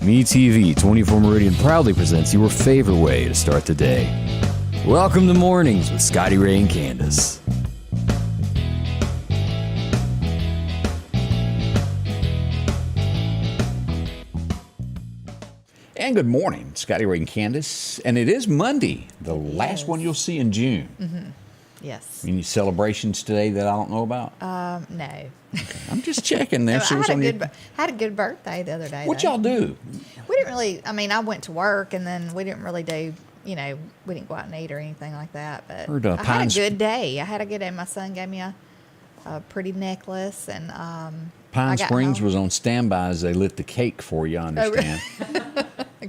MeTV 24 Meridian proudly presents your favorite way to start the day. Welcome to Mornings with Scotty Ray and Candace. And good morning, Scotty Ray and Candace. And it is Monday, the last one you'll see in June. Mm-hmm. Yes. Any celebrations today that I don't know about? No. Okay. I'm just checking there. I had a good birthday the other day. What though. y'all do? We didn't really, I went to work and then we didn't really do, we didn't go out and eat or anything like that. But I had a good day. My son gave me a pretty necklace and Pine Springs was on standby as they lit the cake for you, I understand.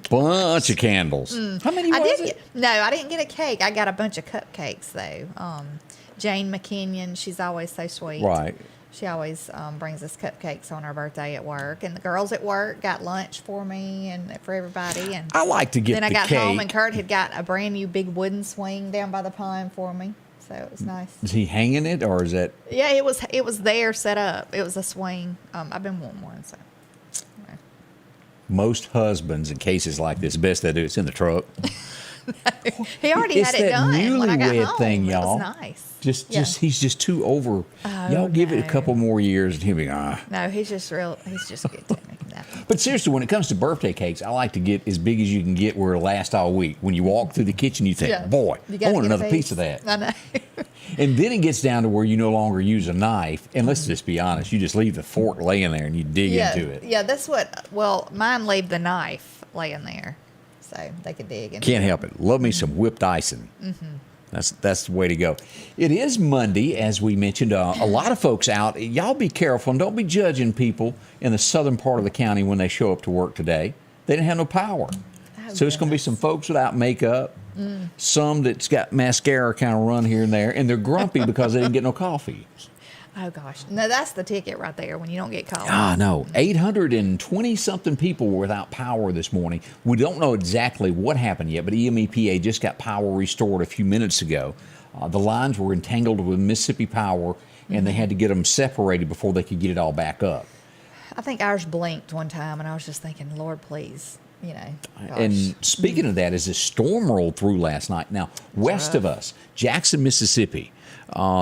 Bunch of candles. How many was it? No, I didn't get a cake. I got a bunch of cupcakes, though. Jane McKinnon, she's always so sweet. Right. She always brings us cupcakes on her birthday at work. And the girls at work got lunch for me and for everybody. And I like to get the cake. Then I got home and Kurt had got a brand new big wooden swing down by the pond for me. So it was nice. Is he hanging it or is that? Yeah, it was there set up. It was a swing. I've been wanting one, so. Most husbands in cases like this, best they do, it's in the truck. He already had it done when I got home. It's that newlywed thing, y'all. It was nice. He's just too over. Y'all give it a couple more years and he'll be, No, he's just good to me. No. But seriously, when it comes to birthday cakes, I like to get as big as you can get where it'll last all week. When you walk through the kitchen, you think, boy, I want another piece of that. I know. And then it gets down to where you no longer use a knife. And let's just be honest, you just leave the fork laying there and you dig into it. Yeah, that's mine leave the knife laying there so they could dig into it. Can't help it. Love me some whipped icing. Mm-hmm. That's the way to go. It is Monday, as we mentioned. A lot of folks out. Y'all be careful and don't be judging people in the southern part of the county when they show up to work today. They didn't have no power. So it's going to be some folks without makeup, some that's got mascara kind of run here and there, and they're grumpy because they didn't get no coffee. Oh, gosh. No, that's the ticket right there when you don't get coffee. No. 820-something people were without power this morning. We don't know exactly what happened yet, but EMEPA just got power restored a few minutes ago. The lines were entangled with Mississippi Power, and they had to get them separated before they could get it all back up. I think ours blinked one time, and I was just thinking, Lord, please. Gosh. And speaking of that, as this storm rolled through last night, now west of us, Jackson, Mississippi,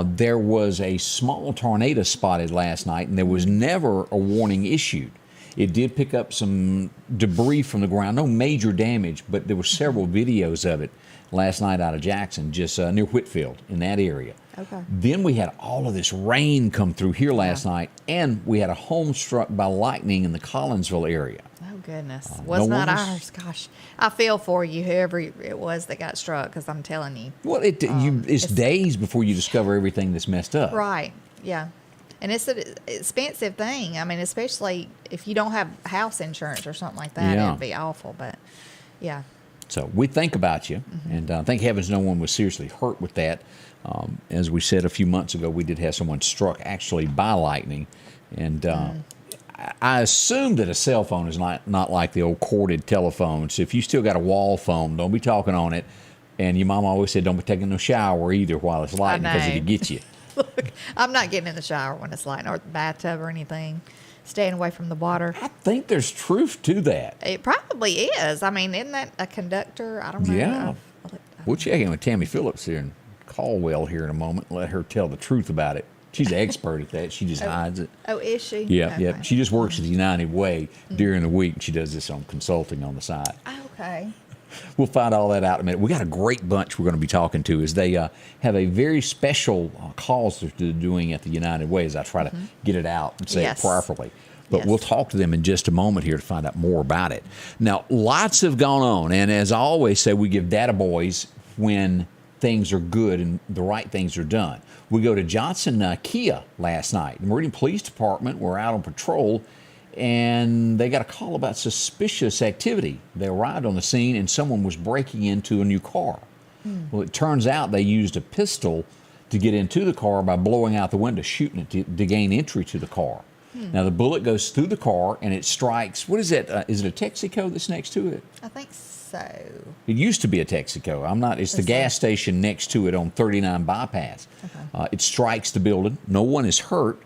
there was a small tornado spotted last night, and there was never a warning issued. It did pick up some debris from the ground, no major damage, but there were several videos of it last night out of Jackson, just near Whitfield in that area. Okay. Then we had all of this rain come through here last night, and we had a home struck by lightning in the Collinsville area. Oh, goodness. Was not ours. Gosh, I feel for you, whoever it was that got struck, because I'm telling you. Well, it's days before you discover everything that's messed up. Right, yeah. And it's an expensive thing. I mean, especially if you don't have house insurance or something like that, it'd be awful. But, yeah. So we think about you, and thank heavens no one was seriously hurt with that. As we said a few months ago, we did have someone struck actually by lightning, and I assume that a cell phone is not like the old corded telephone. So if you still got a wall phone, don't be talking on it. And your mom always said don't be taking no shower either while it's lightning because it'll get you. Look, I'm not getting in the shower when it's lightning or the bathtub or anything. Staying away from the water. I think there's truth to that. It probably is. I mean, isn't that a conductor? I don't know. Yeah. We'll check in with Tammy Phillips here in Caldwell here in a moment. Let her tell the truth about it. She's an expert at that. She just hides it. Oh, is she? Yeah, okay. Yeah. She just works at the United Way during the week. She does this on consulting on the side. Okay. We'll find all that out in a minute. We got a great bunch we're going to be talking to as they have a very special cause they're doing at the United Way as I try to get it out and say it properly. But we'll talk to them in just a moment here to find out more about it. Now, lots have gone on, and as I always say, we give data boys when things are good and the right things are done. We go to Johnson Kia last night. The Meridian Police Department were out on patrol, and they got a call about suspicious activity. They arrived on the scene, and someone was breaking into a new car. Well, it turns out they used a pistol to get into the car by blowing out the window, shooting it to gain entry to the car. Now, the bullet goes through the car, and it strikes, what is that? Is it a Texaco that's next to it? I think so. It used to be a Texaco. It's the gas station next to it on 39 Bypass. Okay. It strikes the building. No one is hurt.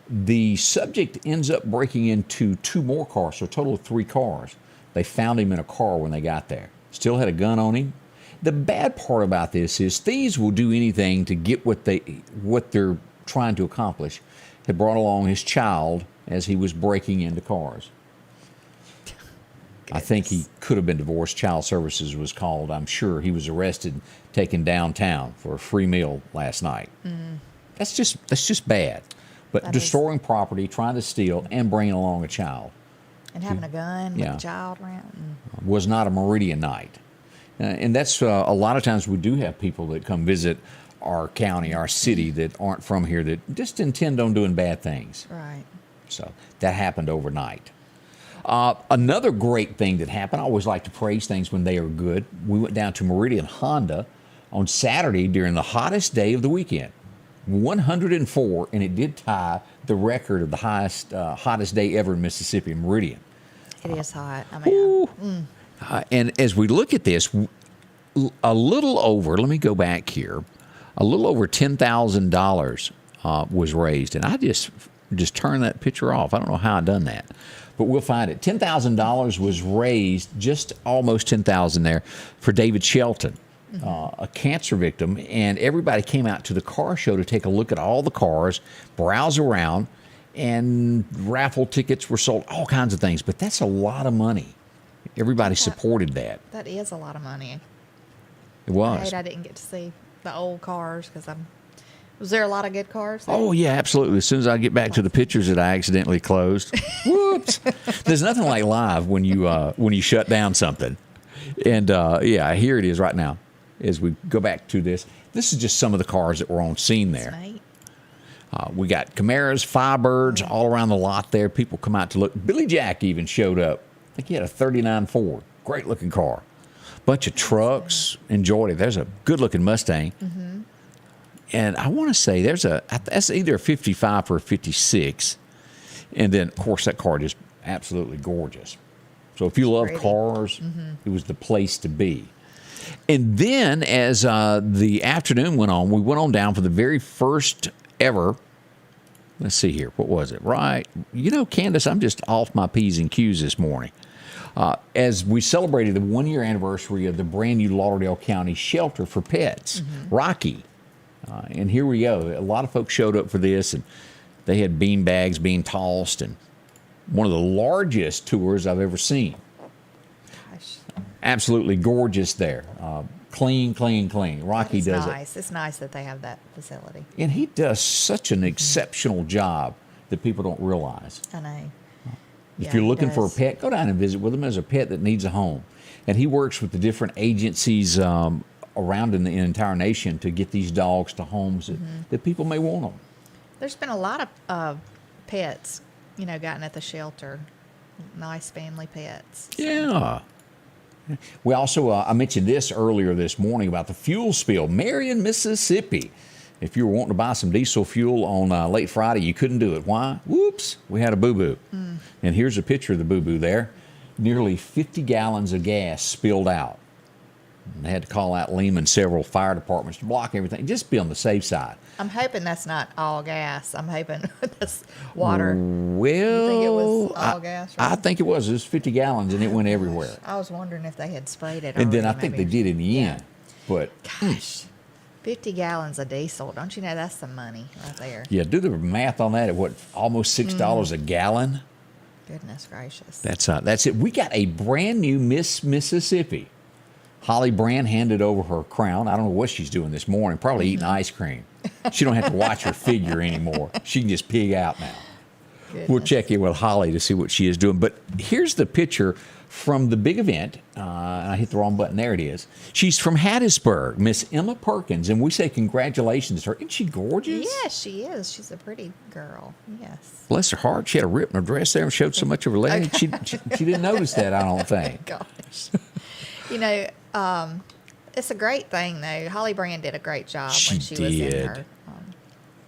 The subject ends up breaking into two more cars, so a total of 3 cars. They found him in a car when they got there. Still had a gun on him. The bad part about this is thieves will do anything to get what they're trying to accomplish. Had brought along his child as he was breaking into cars. I think he could have been divorced. Child Services was called. I'm sure he was arrested, taken downtown for a free meal last night. That's just bad. But that destroying property, trying to steal, and bringing along a child. And having a gun with a child around. Was not a Meridian night. And that's a lot of times we do have people that come visit our county, our city, that aren't from here, that just intend on doing bad things. Right. So that happened overnight. Another great thing that happened, I always like to praise things when they are good. We went down to Meridian Honda on Saturday during the hottest day of the weekend. 104, and it did tie the record of the hottest day ever in Mississippi, Meridian. It is hot. I mean, and as we look at this, a little over, let me go back here, a little over $10,000 was raised. And I just turned that picture off. I don't know how I done that, but we'll find it. $10,000 was raised, just almost $10,000 there, for David Shelton. A cancer victim, and everybody came out to the car show to take a look at all the cars, browse around, and raffle tickets were sold, all kinds of things. But that's a lot of money. Everybody supported that. That is a lot of money. It was. I didn't get to see the old cars because was there a lot of good cars there? Oh, yeah, absolutely. As soon as I get back to the pictures that I accidentally closed, whoops. There's nothing like live when you shut down something. And, here it is right now. As we go back to this is just some of the cars that were on scene there. We got Camaros, Firebirds all around the lot there. People come out to look. Billy Jack even showed up. I think he had a 39 Ford. Great looking car. Bunch of trucks. Enjoyed it. There's a good looking Mustang. And I want to say that's either a 55 or a 56. And then, of course, that car is absolutely gorgeous. So if you love cars, it was the place to be. And then as the afternoon went on, we went on down for the very first ever, let's see here, what was it? Right. Candace, I'm just off my P's and Q's this morning. As we celebrated the 1-year anniversary of the brand new Lauderdale County shelter for pets, Rocky. And here we go. A lot of folks showed up for this, and they had bean bags being tossed, and one of the largest tours I've ever seen. Absolutely gorgeous there. Clean. Rocky does it. It's nice that they have that facility. And he does such an exceptional job that people don't realize. I know. If you're looking for a pet, go down and visit with him as a pet that needs a home. And he works with the different agencies around in the entire nation to get these dogs to homes that people may want them. There's been a lot of pets, gotten at the shelter. Nice family pets. So. Yeah. We also, I mentioned this earlier this morning about the fuel spill, Meridian, Mississippi. If you were wanting to buy some diesel fuel on late Friday, you couldn't do it. Why? Whoops, we had a boo-boo. And here's a picture of the boo-boo there. Nearly 50 gallons of gas spilled out. And they had to call out Lehman, several fire departments to block everything, just be on the safe side. I'm hoping that's not all gas. I'm hoping that's water. Well, you think it was all gas? Right? I think it was. It was 50 gallons, and it went everywhere. I was wondering if they had sprayed it. And then I think they did in the end. But gosh, 50 gallons of diesel. Don't you know that's some money right there? Yeah, do the math on that at what, almost $6 a gallon? Goodness gracious. That's it. We got a brand new Miss Mississippi. Holly Brand handed over her crown. I don't know what she's doing this morning. Probably eating ice cream. She don't have to watch her figure anymore. She can just pig out now. Goodness. We'll check in with Holly to see what she is doing. But here's the picture from the big event. I hit the wrong button. There it is. She's from Hattiesburg, Miss Emma Perkins, and we say congratulations to her. Isn't she gorgeous? Yes, she is. She's a pretty girl. Yes. Bless her heart. She had a rip in her dress there and showed so much of her leg. Okay. She didn't notice that, I don't think. Gosh. It's a great thing, though. Holly Brand did a great job when she was in her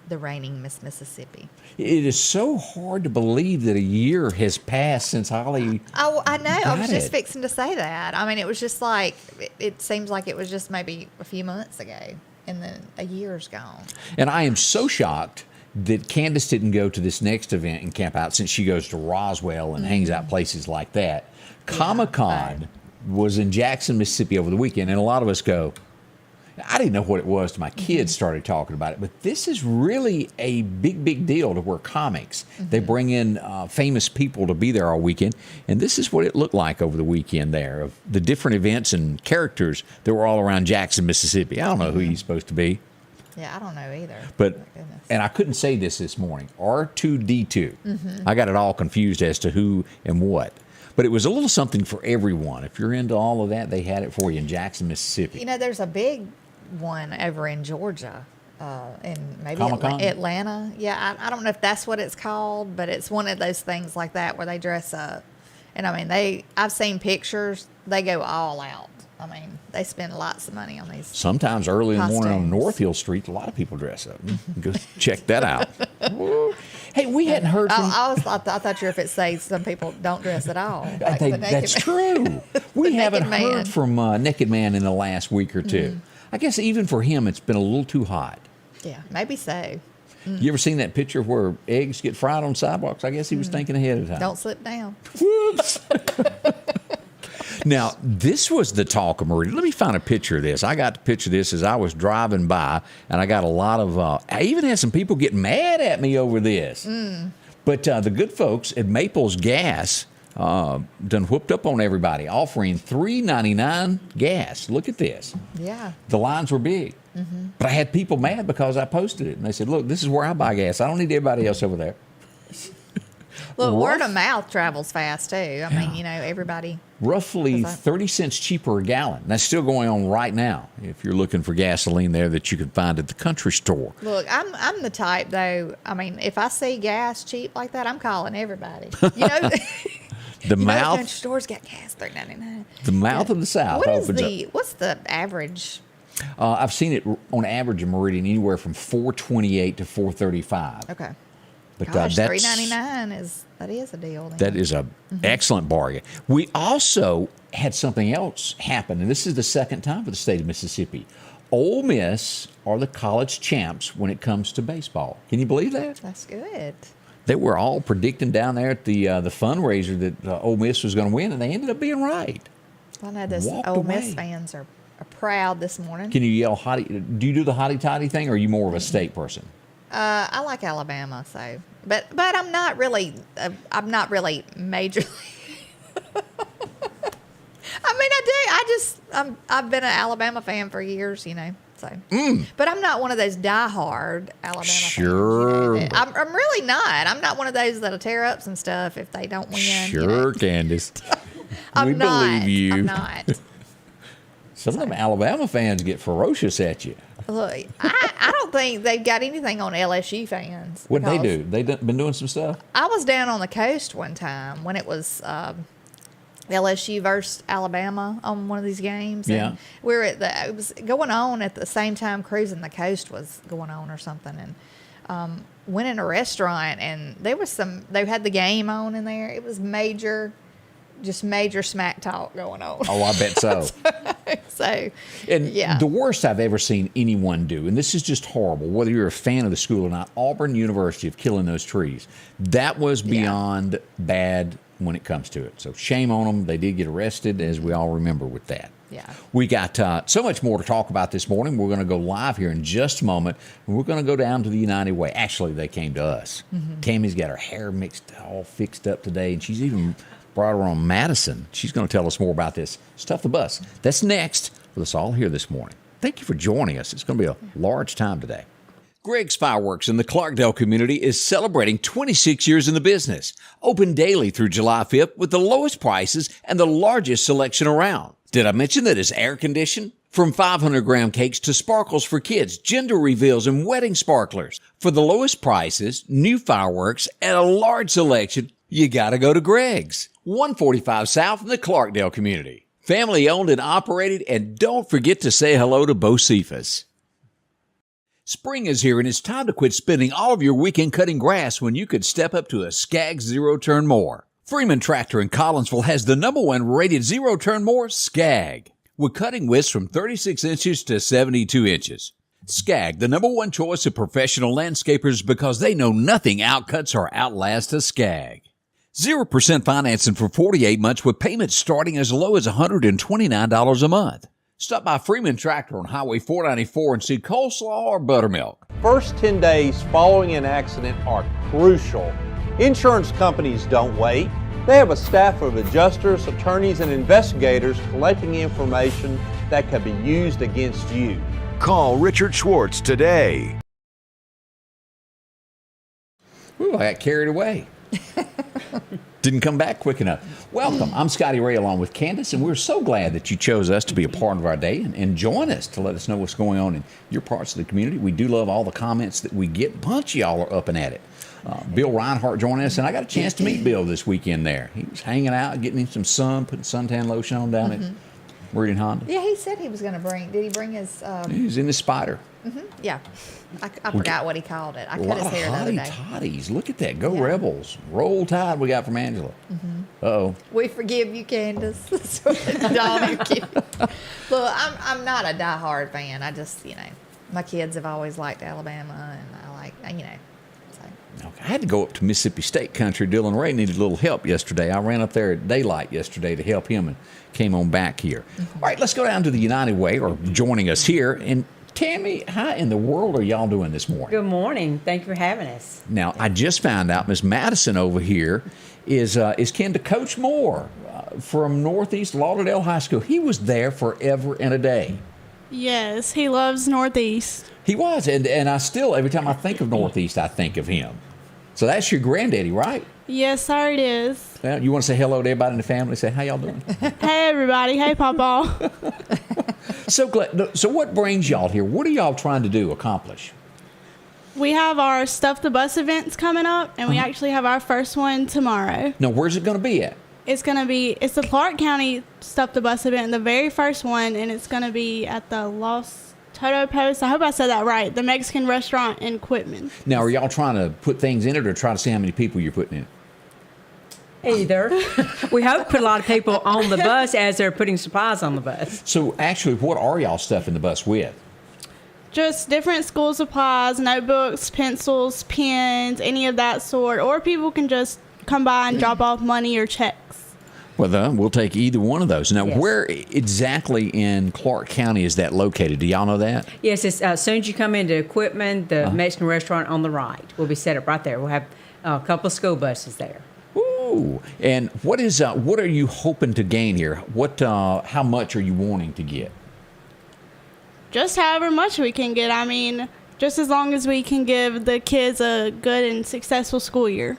the reigning Miss Mississippi. It is so hard to believe that a year has passed since Holly. Oh, I know. I was just fixing to say that. I mean, it was just like, it seems like it was just maybe a few months ago, and then a year's gone. And I am so shocked that Candace didn't go to this next event and camp out since she goes to Roswell and hangs out places like that. Comic-Con was in Jackson, Mississippi over the weekend, and a lot of us go, I didn't know what it was till my kids started talking about it, but this is really a big, big deal to where comics, they bring in famous people to be there all weekend, and this is what it looked like over the weekend there, of the different events and characters that were all around Jackson, Mississippi. I don't know who he's supposed to be. Yeah, I don't know either. But, and I couldn't say this morning, R2-D2. I got it all confused as to who and what. But it was a little something for everyone. If you're into all of that, they had it for you in Jackson, Mississippi. You know, there's a big one over in Georgia, in maybe Atlanta. Yeah, I don't know if that's what it's called, but it's one of those things like that where they dress up. And I mean, I've seen pictures. They go all out. I mean, they spend lots of money on these. Sometimes early in the morning on North Hill Street, a lot of people dress up. Go check that out. Hey, we hadn't heard from... I thought you were if it says some people don't dress at all. Like that's true. We haven't heard from Naked Man in the last week or two. I guess even for him, it's been a little too hot. Yeah, maybe so. You ever seen that picture where eggs get fried on sidewalks? I guess he was thinking ahead of time. Don't slip down. Whoops. Now, this was the talk of Meridian. Let me find a picture of this. I got to picture this as I was driving by, and I got a lot of, I even had some people get mad at me over this. But the good folks at Maples Gas done whooped up on everybody, offering $3.99 gas. Look at this. Yeah. The lines were big. But I had people mad because I posted it. And they said, look, this is where I buy gas. I don't need everybody else over there. Well, word of mouth travels fast, too. I mean, you know, everybody. Roughly 30 cents cheaper a gallon. That's still going on right now if you're looking for gasoline there that you can find at the country store. Look, I'm the type, though, I mean, if I see gas cheap like that, I'm calling everybody. You know, the mouth. Country stores got gas $3.99. The mouth of the South opens up. What's the average? I've seen it on average in Meridian anywhere from $4.28 to $4.35. Okay. But gosh, $3.99 is a deal. Then. That is a excellent bargain. We also had something else happen, and this is the second time for the state of Mississippi. Ole Miss are the college champs when it comes to baseball. Can you believe that? That's good. They were all predicting down there at the fundraiser that Ole Miss was going to win, and they ended up being right. Well, I know those Ole Miss fans are proud this morning. Can you yell hottie? Do you do the hottie toddy thing, or are you more of a state person? I like Alabama, so but I'm not really majorly. I mean, I've been an Alabama fan for years, you know. So, but I'm not one of those diehard Alabama fans. You know? I'm really not. I'm not one of those that'll tear up some stuff if they don't win. Sure, you know? Candace. We believe you. I'm not. Some of them Alabama fans get ferocious at you. Look, I don't think they've got anything on LSU fans. What'd they do? They been doing some stuff? I was down on the coast one time when it was LSU versus Alabama on one of these games. Yeah. And we were it was going on at the same time Cruising the Coast was going on or something. And went in a restaurant and they had the game on in there. It was major smack talk going on. Oh, I bet so. Yeah. The worst I've ever seen anyone do, and this is just horrible, whether you're a fan of the school or not, Auburn University of killing those trees. That was beyond bad when it comes to it. So shame on them. They did get arrested, as we all remember with that. Yeah. We got so much more to talk about this morning. We're going to go live here in just a moment. And we're going to go down to the United Way. Actually, they came to us. Tammy's got her hair all fixed up today, and she's even brought her on Madison. She's going to tell us more about this. Stuff the Bus. That's next with us all here this morning. Thank you for joining us. It's going to be a large time today. Greg's Fireworks in the Clarkdale community is celebrating 26 years in the business. Open daily through July 5th with the lowest prices and the largest selection around. Did I mention that it's air conditioned? From 500-gram cakes to sparkles for kids, gender reveals, and wedding sparklers. For the lowest prices, new fireworks, and a large selection, you got to go to Greg's. 145 South in the Clarkdale community. Family owned and operated, and don't forget to say hello to Bo Cephas. Spring is here, and it's time to quit spending all of your weekend cutting grass when you could step up to a Skag zero-turn mower. Freeman Tractor in Collinsville has the #1 rated zero-turn mower, Skag, with cutting widths from 36 inches to 72 inches. Skag, the #1 choice of professional landscapers because they know nothing outcuts or outlasts a Skag. 0% financing for 48 months with payments starting as low as $129 a month. Stop by Freeman Tractor on Highway 494 and see coleslaw or buttermilk. First 10 days following an accident are crucial. Insurance companies don't wait. They have a staff of adjusters, attorneys, and investigators collecting information that can be used against you. Call Richard Schwartz today. Ooh, I got carried away. Didn't come back quick enough. Welcome. I'm Scotty Ray along with Candace, and we're so glad that you chose us to be a part of our day and join us to let us know what's going on in your parts of the community. We do love all the comments that we get. A bunch of y'all are up and at it. Bill Reinhardt joining us, and I got a chance to meet Bill this weekend there. He was hanging out, getting him some sun, putting suntan lotion on down at Meridian Honda. Yeah, he said he was going to bring. Did he bring his? He was in the Spider. Yeah, I forgot what he called it. I cut his hair the other day. Toddies. Look at that. Go Rebels. Roll Tide we got from Angela. Uh-oh. We forgive you, Candace. That's what Donnie kid. Look, I'm not a diehard fan. I just, my kids have always liked Alabama, and I like, So. Okay. I had to go up to Mississippi State Country. Dylan Ray needed a little help yesterday. I ran up there at daylight yesterday to help him and came on back here. All right, let's go down to the United Way, or joining us here. And Tammy, how in the world are y'all doing this morning? Good morning. Thank you for having us. Now, I just found out Miss Madison over here is kin to Coach Moore from Northeast Lauderdale High School. He was there forever and a day. Yes, he loves Northeast. He was, and I still, every time I think of Northeast, I think of him. So that's your granddaddy, right? Yes, sir, it is. Well, you want to say hello to everybody in the family? Say, how y'all doing? Hey, everybody. Hey, Papa. So glad. So what brings y'all here? What are y'all trying to accomplish? We have our Stuff the Bus events coming up, and we actually have our first one tomorrow. Now, where's it going to be at? It's the Clark County Stuff the Bus event, the very first one, and it's going to be at the Los Toto Post. I hope I said that right. The Mexican restaurant in Quitman. Now, are y'all trying to put things in it or try to see how many people you're putting in it? Either. We hope to put a lot of people on the bus as they're putting supplies on the bus. So, actually, what are y'all stuffing the bus with? Just different school supplies, notebooks, pencils, pens, any of that sort. Or people can just come by and drop off money or checks. Well, we'll take either one of those. Now, Yes. Where exactly in Clark County is that located? Do y'all know that? Yes, it's, as soon as you come into Equipment, the Mexican restaurant on the right will be set up right there. We'll have a couple of school buses there. Ooh. And what are you hoping to gain here? How much are you wanting to get? Just however much we can get. I mean, just as long as we can give the kids a good and successful school year.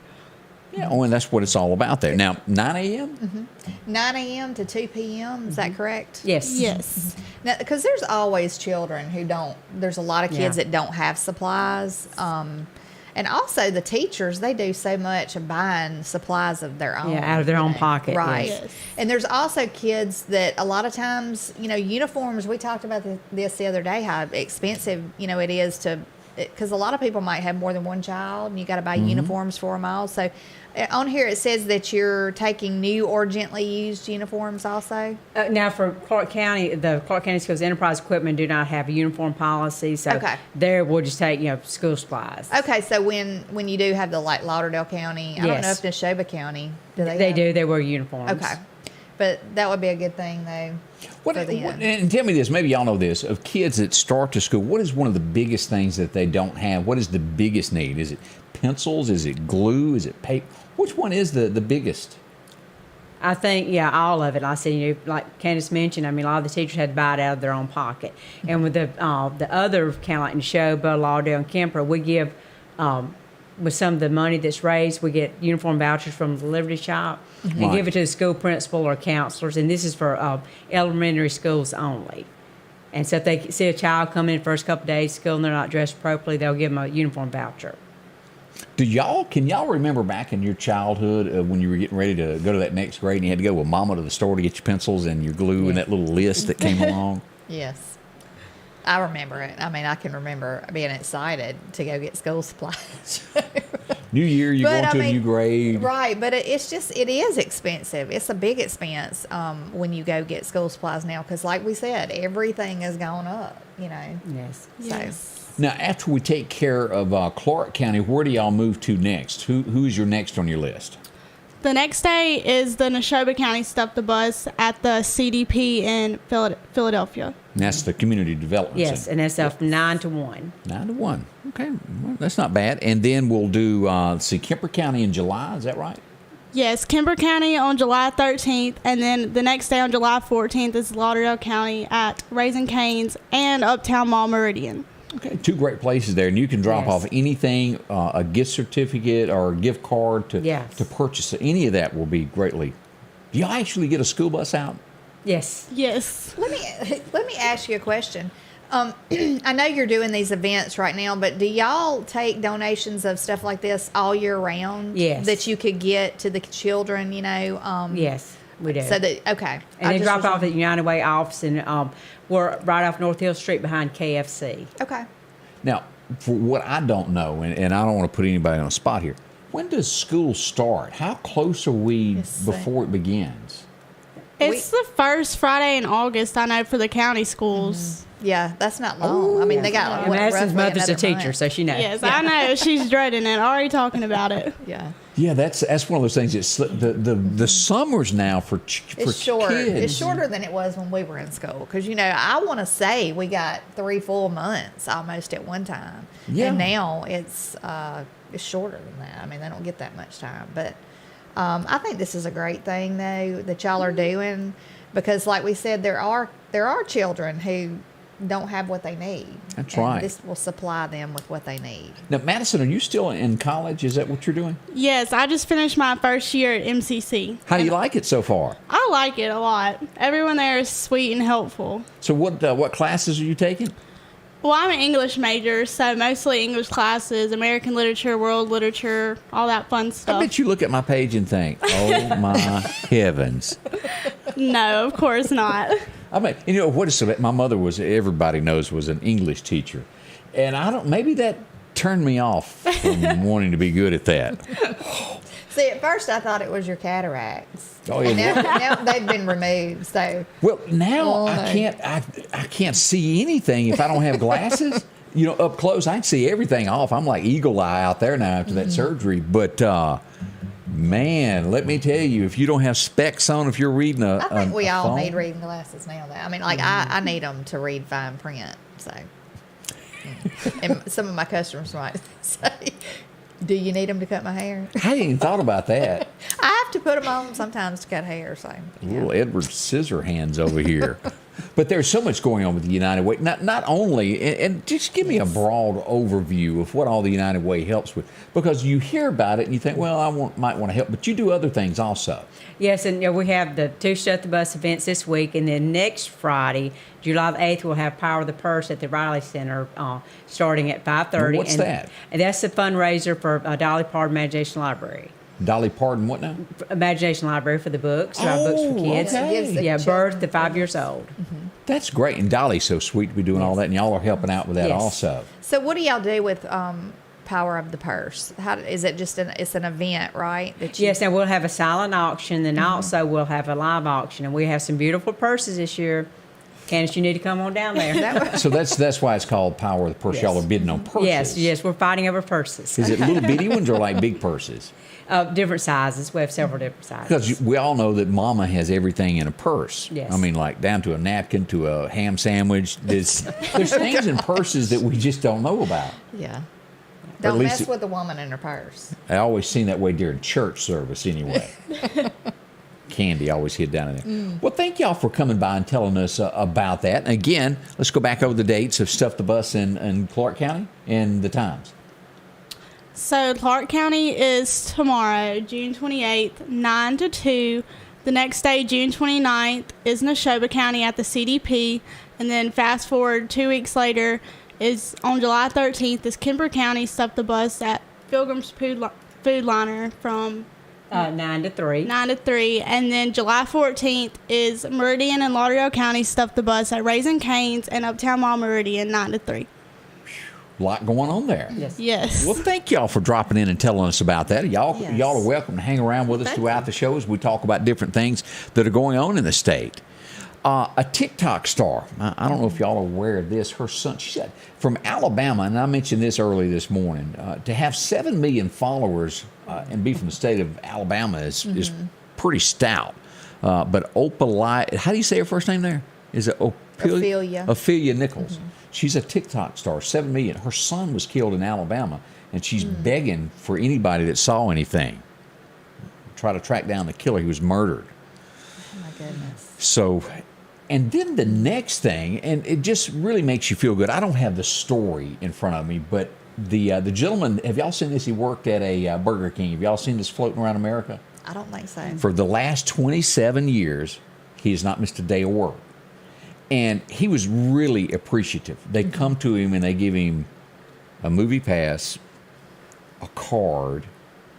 Yeah, and that's what it's all about there. Now, 9 a.m.? 9 a.m. to 2 p.m. Is that correct? Yes. Yes. Now, because there's always children who don't. There's a lot of kids that don't have supplies. And also the teachers, they do so much of buying supplies of their own. Yeah, out of their own pocket. Right. Yes. And there's also kids that a lot of times, uniforms, we talked about this the other day, how expensive, it is because a lot of people might have more than one child and you got to buy uniforms for them all. So on here it says that you're taking new or gently used uniforms also. Now for Clark County, the Clark County Schools Enterprise Equipment do not have a uniform policy, so there we'll just take school supplies. Okay, so when you do have the Lauderdale County, I don't know if Neshoba County do They wear uniforms. Okay, but that would be a good thing though. And tell me this, maybe y'all know this, of kids that start to school, what is one of the biggest things that they don't have? What is the biggest need? Is it pencils? Is it glue? Is it paper? Which one is the biggest? I think, all of it. I see, like Candace mentioned, a lot of the teachers had to buy it out of their own pocket. And with the other kind of like Neshoba, Lauderdale, and Kemper, we give, with some of the money that's raised, we get uniform vouchers from the Liberty Shop and give it to the school principal or counselors. And this is for elementary schools only. And so if they see a child come in the first couple of days of school and they're not dressed appropriately, they'll give them a uniform voucher. Can y'all remember back in your childhood when you were getting ready to go to that next grade and you had to go with Mama to the store to get your pencils and your glue and that little list that came along? Yes. I remember it. I can remember being excited to go get school supplies. New year, you're going to a new grade. Right, but it is expensive. It's a big expense when you go get school supplies now because, like we said, everything has gone up, Yes. So. Yes. Now, after we take care of Clark County, where do y'all move to next? Who's your next on your list? The next day is the Neshoba County Stop the Bus at the CDP in Philadelphia. And that's the Community Development Yes, Center. and that's 9 to 1. 9 to 1. Okay, well, that's not bad. And then we'll do, Kemper County in July. Is that right? Yes, Kemper County on July 13th, and then the next day on July 14th is Lauderdale County at Raising Cane's and Uptown Mall Meridian. Okay, 2 great places there, and you can drop off anything, a gift certificate or a gift card to purchase. Any of that will be greatly. Do y'all actually get a school bus out? Yes. Yes. Let me ask you a question. I know you're doing these events right now, but do y'all take donations of stuff like this all year round? Yes. That you could get to the children, Yes, we do. So okay. And they drop off at United Way office, and we're right off North Hill Street behind KFC. Okay. Now, for what I don't know, and I don't want to put anybody on the spot here, when does school start? How close are we before it begins? It's the first Friday in August, I know, for the county schools. Mm-hmm. Yeah, that's not long. I mean, they got Madison's mother's a teacher, so she knows. Yes, I know. She's dreading it. Already talking about it. Yeah. Yeah, that's one of those things. It's the summers now for It's short. kids. It's shorter than it was when we were in school. Because I want to say we got 3 full months almost at one time. Yeah. And now it's shorter than that. I mean, they don't get that much time. But I think this is a great thing though that y'all are doing because, like we said, there are children who don't have what they need. That's and right. This will supply them with what they need. Now, Madison, are you still in college? Is that what you're doing? Yes, I just finished my first year at MCC. How do you like it so far? I like it a lot. Everyone there is sweet and helpful. So what classes are you taking? Well, I'm an English major, so mostly English classes, American literature, world literature, all that fun stuff. I bet you look at my page and think, oh my heavens. No, of course not. I mean, what is my mother everybody knows, was an English teacher. And maybe that turned me off from wanting to be good at that. See, at first I thought it was your cataracts. Oh, yeah. And now they've been removed. So well, now I can't see anything if I don't have glasses. Up close I can see everything off. I'm like eagle eye out there now after that surgery. But man, let me tell you, if you don't have specs on, if you're reading I think we all phone, need reading glasses now. Though I mean, like I need them to read fine print. So, and some of my customers might say, "Do you need them to cut my hair?" I hadn't even thought about that. I have to put them on sometimes to cut hair. So Little Edward Scissorhands over here. But there's so much going on with the United Way. Not only, and just give me a broad overview of what all the United Way helps with. Because you hear about it and you think, well, might want to help. But you do other things also. Yes, and we have the 2 Shut the Bus events this week. And then next Friday, July the 8th, we'll have Power of the Purse at the Riley Center starting at 5:30. What's that? And that's the fundraiser for Dolly Parton Imagination Library. Dolly Parton, what now? Imagination Library for the books, our books for kids. Okay. Yeah, birth to 5 years old. Mm-hmm. That's great. And Dolly's so sweet to be doing all that, and y'all are helping out with that also. So what do y'all do with Power of the Purse? How is it? It's an event, right? Yes, and we'll have a silent auction, and also we'll have a live auction, and we have some beautiful purses this year. Candace, you need to come on down there. So that's why it's called Power of the Purse. Yes. Y'all are bidding on purses. Yes, we're fighting over purses. Is it little bitty ones or like big purses? Different sizes. We have several different sizes. Because we all know that Mama has everything in a purse. Yes. I mean, like down to a napkin, to a ham sandwich. There's things in purses that we just don't know about. Yeah. Or at Don't least mess with the woman in her purse. I always seen that way during church service anyway. Candy always hid down in there. Well, thank y'all for coming by and telling us about that. And again, let's go back over the dates of Stuff the Bus in Clark County and the times. So Clark County is tomorrow, June 28th, 9 to 2. The next day, June 29th, is Neshoba County at the CDP. And then fast forward 2 weeks later is on July 13th is Kemper County Stop the Bus at Pilgrim's Food Liner from 9 to 3. 9 to 3. And then July 14th is Meridian and Lauderdale County Stop the Bus at Raising Cane's and Uptown Mall Meridian, 9 to 3. A A lot going on there. Yes. Well, thank y'all for dropping in and telling us about that. Y'all are welcome to hang around with us Thank throughout you. the show as we talk about different things that are going on in the state. A TikTok star, I don't know if y'all are aware of this, her son, she said, from Alabama, and I mentioned this early this morning, to have 7 million followers and be from the state of Alabama is pretty stout. But Ophelia, how do you say her first name there? Is it Ophelia. Ophelia Nichols. She's a TikTok star, 7 million. Her son was killed in Alabama, and she's begging for anybody that saw anything. Try to track down the killer. He was murdered. Oh, my goodness. So, and then the next thing, and it just really makes you feel good. I don't have the story in front of me, but the gentleman, have y'all seen this? He worked at a Burger King. Have y'all seen this floating around America? I don't think so. For the last 27 years, he has not missed a day of work. And he was really appreciative. They come to him and they give him a movie pass, a card,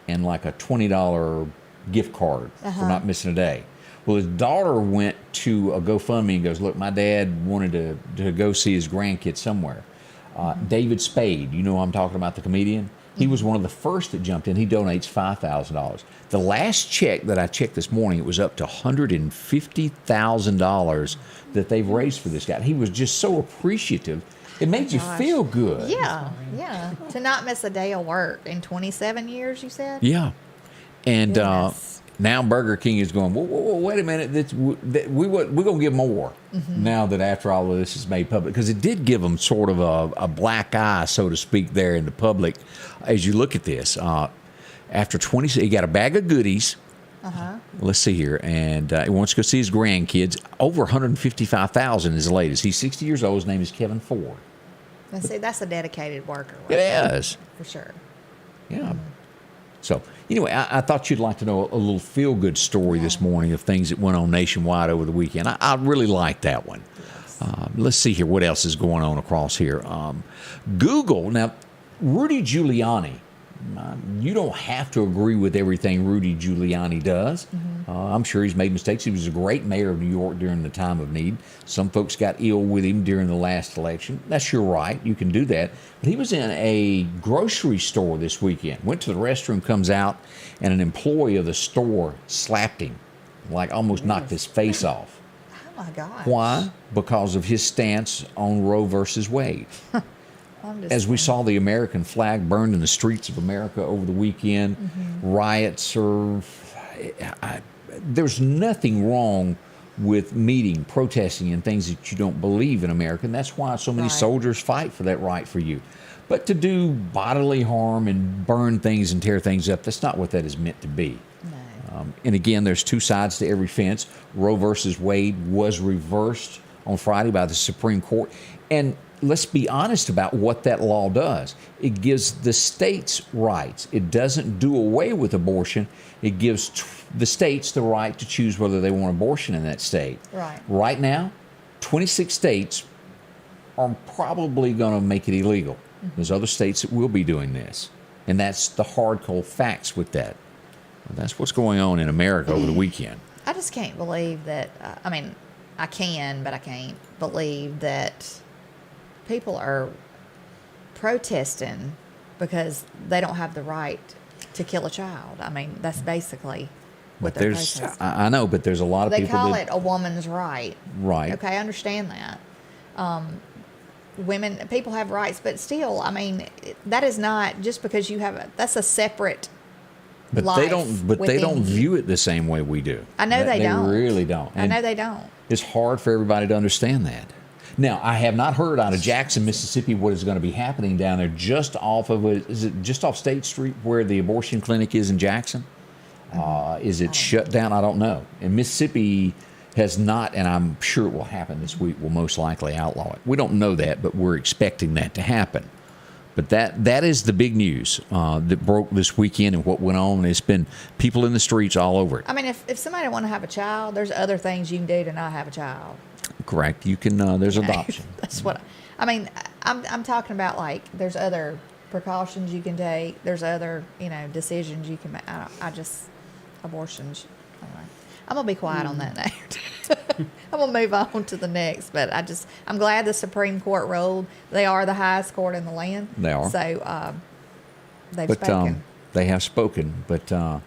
and like a $20 gift card for not missing a day. Well, his daughter went to a GoFundMe and goes, look, my dad wanted to go see his grandkids somewhere. David Spade, you know who I'm talking about, the comedian? He was one of the first that jumped in. He donates $5,000. The last check that I checked this morning, it was up to $150,000 that they've raised for this guy. He was just so appreciative. It made you feel good. Yeah. To not miss a day of work in 27 years, you said? Yeah. And Goodness. now Burger King is going, whoa, wait a minute. We're going to give more now that after all of this is made public. Because it did give them sort of a black eye, so to speak, there in the public as you look at this. After 20, he got a bag of goodies. Let's see here. And he wants to go see his grandkids. Over $155,000 is the latest. He's 60 years old. His name is Kevin Ford. Let's see, that's a dedicated worker. It is. For sure. Yeah. So, anyway, I thought you'd like to know a little feel-good story this morning of things that went on nationwide over the weekend. I really like that one. Yes. Let's see here. What else is going on across here? Google. Now, Rudy Giuliani. You don't have to agree with everything Rudy Giuliani does. I'm sure he's made mistakes. He was a great mayor of New York during the time of need. Some folks got ill with him during the last election. That's your right. You can do that. But he was in a grocery store this weekend. Went to the restroom, comes out, and an employee of the store slapped him, like almost knocked his face off. Oh, my gosh. Why? Because of his stance on Roe versus Wade. As we saw the American flag burned in the streets of America over the weekend, riots are... there's nothing wrong with meeting, protesting, and things that you don't believe in America, and that's why so many soldiers fight for that right for you. But to do bodily harm and burn things and tear things up, that's not what that is meant to be. No. And again, there's two sides to every fence. Roe versus Wade was reversed on Friday by the Supreme Court, and let's be honest about what that law does. It gives the states rights. It doesn't do away with abortion. It gives the states the right to choose whether they want abortion in that state. Right. Right now, 26 states are probably going to make it illegal. There's other states that will be doing this. And that's the hardcore facts with that. And that's what's going on in America over the weekend. I just can't believe that. I mean, I can, but I can't believe that people are protesting because they don't have the right to kill a child. I mean, that's basically what they're protesting. I know, but there's a lot of they people call it a woman's right. Right. Okay, I understand that. People have rights, but still, I mean, that is not just because you have that's a separate But life they don't. But they don't within you. view it the same way we do. I know they don't. They really don't. I know they don't. It's hard for everybody to understand that. Now, I have not heard out of Jackson, Mississippi, what is going to be happening down there just off of, is it just off State Street where the abortion clinic is in Jackson? Is it shut down? I don't know. And Mississippi has not, and I'm sure it will happen this week, will most likely outlaw it. We don't know that, but we're expecting that to happen. But that is the big news that broke this weekend and what went on. It's been people in the streets all over it. I mean, if somebody want to have a child, there's other things you can do to not have a child. Correct. You can. There's adoption. That's what I mean. I'm talking about, like, there's other precautions you can take. There's other decisions you can make. I just abortions. I don't know. I'm gonna be quiet on that now. I'm gonna move on to the next. But I'm glad the Supreme Court ruled. They are the highest court in the land. They are. So they've spoken. They have spoken, but a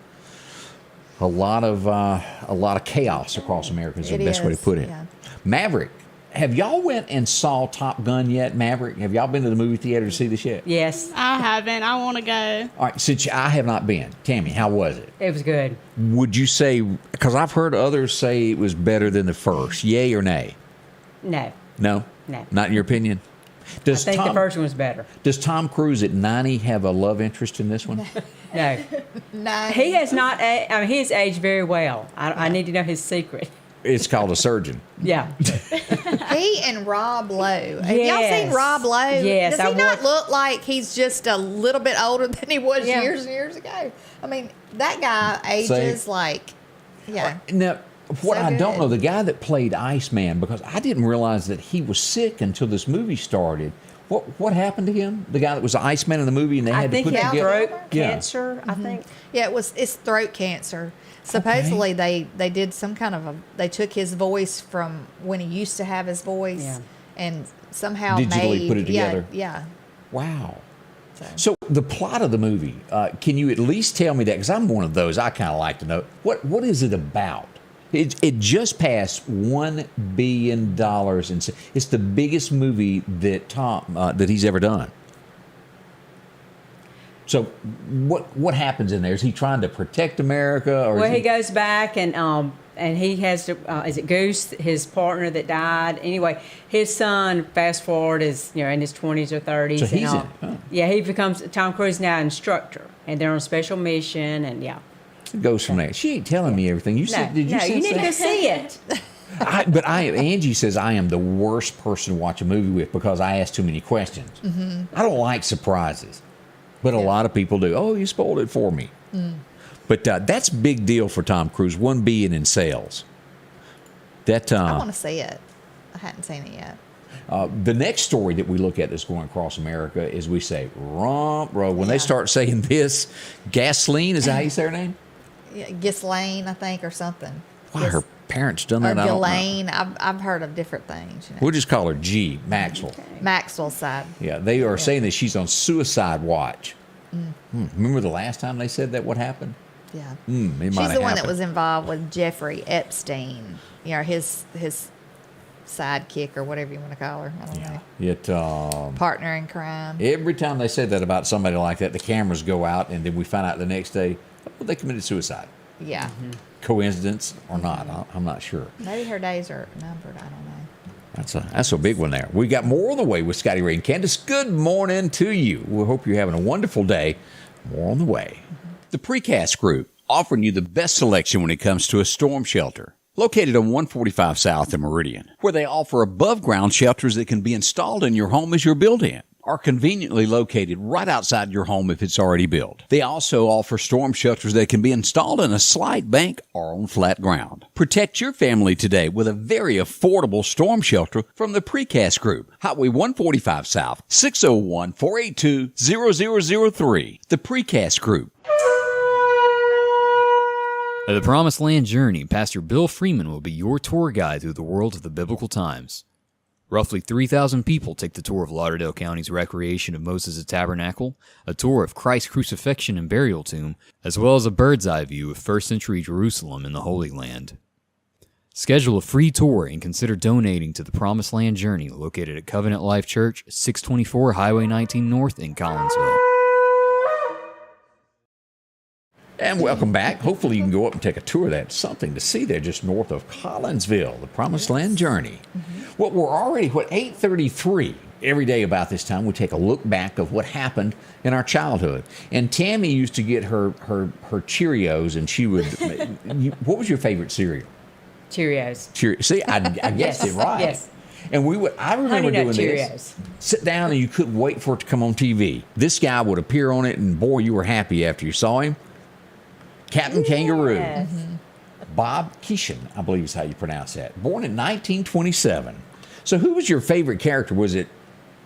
lot of chaos across America is the best way to put it. Yeah. Maverick, have y'all went and saw Top Gun yet? Maverick, have y'all been to the movie theater to see this yet? Yes. I haven't. I want to go. All right, since I have not been, Tammy, how was it? It was good. Would you say, because I've heard others say it was better than the first, yay or nay? No. No? No. Not in your opinion? I think the first one was better. Does Tom Cruise at 90 have a love interest in this one? No. No. He has not, he has aged very well. I need to know his secret. It's called a surgeon. Yeah. He and Rob Lowe. Have y'all seen Rob Lowe? Yes. Does he not look like he's just a little bit older than he was years and years ago? I mean, that guy ages Now, what I don't good. know, the guy that played Iceman, because I didn't realize that he was sick until this movie started. What happened to him? The guy that was the Iceman in the movie, and they had to put he had together throat cancer. I think. Yeah, it's throat cancer. Supposedly they did some kind of they took his voice from when he used to have his voice and somehow digitally put it together. Yeah. Wow. So the plot of the movie, can you at least tell me that? Because I'm one of those. I kind of like to know what is it about? It just passed $1 billion, and it's the biggest movie that that he's ever done. So what happens in there? Is he trying to protect America, or he goes back and he has to is it Goose, his partner that died? Anyway, his son, fast forward, is in his 20s or 30s. So he's and in it. Huh. Yeah, he becomes Tom Cruise now instructor, and they're on a special mission, and It goes from there. She ain't telling me everything. You said, did you say you need to go see it. Angie says I am the worst person to watch a movie with because I ask too many questions. I don't like surprises, but a lot of people do. Oh, you spoiled it for me. But that's a big deal for Tom Cruise. $1 billion in sales. I want to see it. I hadn't seen it yet. The next story that we look at that's going across America is we say, romp, road. When they start saying this, Gasoline, is that how you say her name? Yeah, Ghislaine, I think, or something. Why her parents done Or that? I don't know. Ghislaine. I've heard of different things. We'll just call her G, Maxwell. Maxwell's side. Yeah, they are saying that she's on suicide watch. Remember the last time they said that? What happened? Yeah. She's She's the one that was involved with Jeffrey Epstein. His sidekick or whatever you want to call her. I don't know. Partner in crime. Every time they said that about somebody like that, the cameras go out, and then we find out the next day, they committed suicide. Yeah. Coincidence or not, I'm not sure. Maybe her days are numbered. I don't know. That's a big one there. We got more on the way with Scotty Ray and Candace. Good morning to you. We hope you're having a wonderful day. More on the way. The Precast Group, offering you the best selection when it comes to a storm shelter. Located on 145 South in Meridian, where they offer above-ground shelters that can be installed in your home as you're built in, are conveniently located right outside your home if it's already built. They also offer storm shelters that can be installed in a slight bank or on flat ground. Protect your family today with a very affordable storm shelter from the Precast Group. Highway 145 South, 601-482-0003. The Precast Group. At the Promised Land Journey, Pastor Bill Freeman will be your tour guide through the world of the biblical times. Roughly 3,000 people take the tour of Lauderdale County's recreation of Moses' Tabernacle, a tour of Christ's crucifixion and burial tomb, as well as a bird's-eye view of first-century Jerusalem in the Holy Land. Schedule a free tour and consider donating to the Promised Land Journey located at Covenant Life Church, 624 Highway 19 North in Collinsville. And welcome back. Hopefully you can go up and take a tour of that. Something to see there just north of Collinsville, the Promised Land Journey. Well, we're already, 8:33 every day about this time. We take a look back of what happened in our childhood. And Tammy used to get her Cheerios, and she would, what was your favorite cereal? Cheerios. See, I guessed it right. Yes. And I remember doing Cheerios. this. Sit down and you couldn't wait for it to come on TV. This guy would appear on it, and boy, you were happy after you saw him. Captain Kangaroo. Yes. Bob Keeshan, I believe is how you pronounce that. Born in 1927. So who was your favorite character? Was it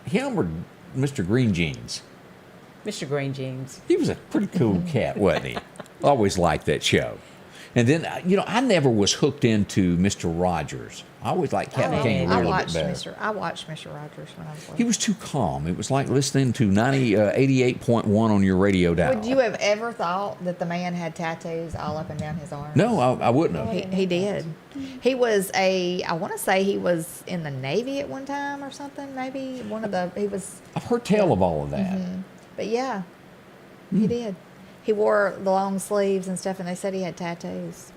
him or Mr. Green Jeans? Mr. Green Jeans. He was a pretty cool cat, wasn't he? Always liked that show. And then, I never was hooked into Mr. Rogers. I always liked Captain Kangaroo a little bit better. I watched Mr. Rogers when I was little. He was too calm. It was like listening to 88.1 on your radio dial. Would you have ever thought that the man had tattoos all up and down his arms? No, I wouldn't have. He did. He was I want to say he was in the Navy at one time or something, maybe. I've heard tell of all of that. Mm-hmm. But yeah, he did. He wore the long sleeves and stuff, and they said he had tattoos.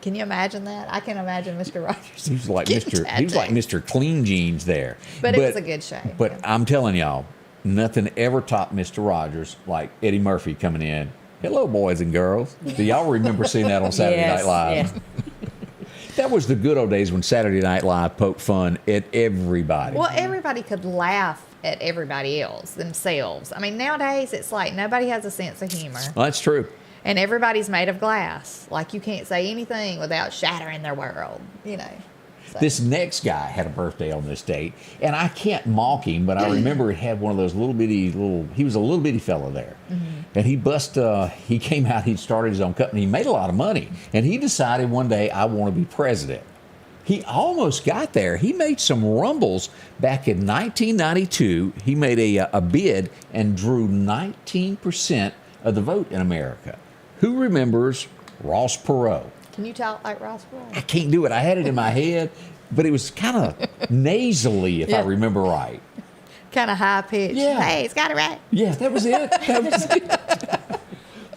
Can you imagine that? I can imagine Mr. Rogers. He was like Mr. Clean Jeans there. But it was a good show. But I'm telling y'all, nothing ever topped Mr. Rogers like Eddie Murphy coming in. Hello, boys and girls. Do y'all remember seeing that on Saturday Night Live? Yes. That was the good old days when Saturday Night Live poked fun at everybody. Well, everybody could laugh at everybody else, themselves. I mean, nowadays it's like nobody has a sense of humor. Well, that's true. And everybody's made of glass. Like you can't say anything without shattering their world, So. This next guy had a birthday on this date, and I can't mock him, but I remember it had one of those he was a little bitty fella there. Mm-hmm. And he came out, he started his own company, he made a lot of money, and he decided one day, I want to be president. He almost got there. He made some rumbles back in 1992. He made a bid and drew 19% of the vote in America. Who remembers Ross Perot? Can you talk like Ross Perot? I can't do it. I had it in my head, but it was kind of nasally, if I remember right. Kind of high pitched. Yeah. Hey, Scotty Ray. Yeah, that was it.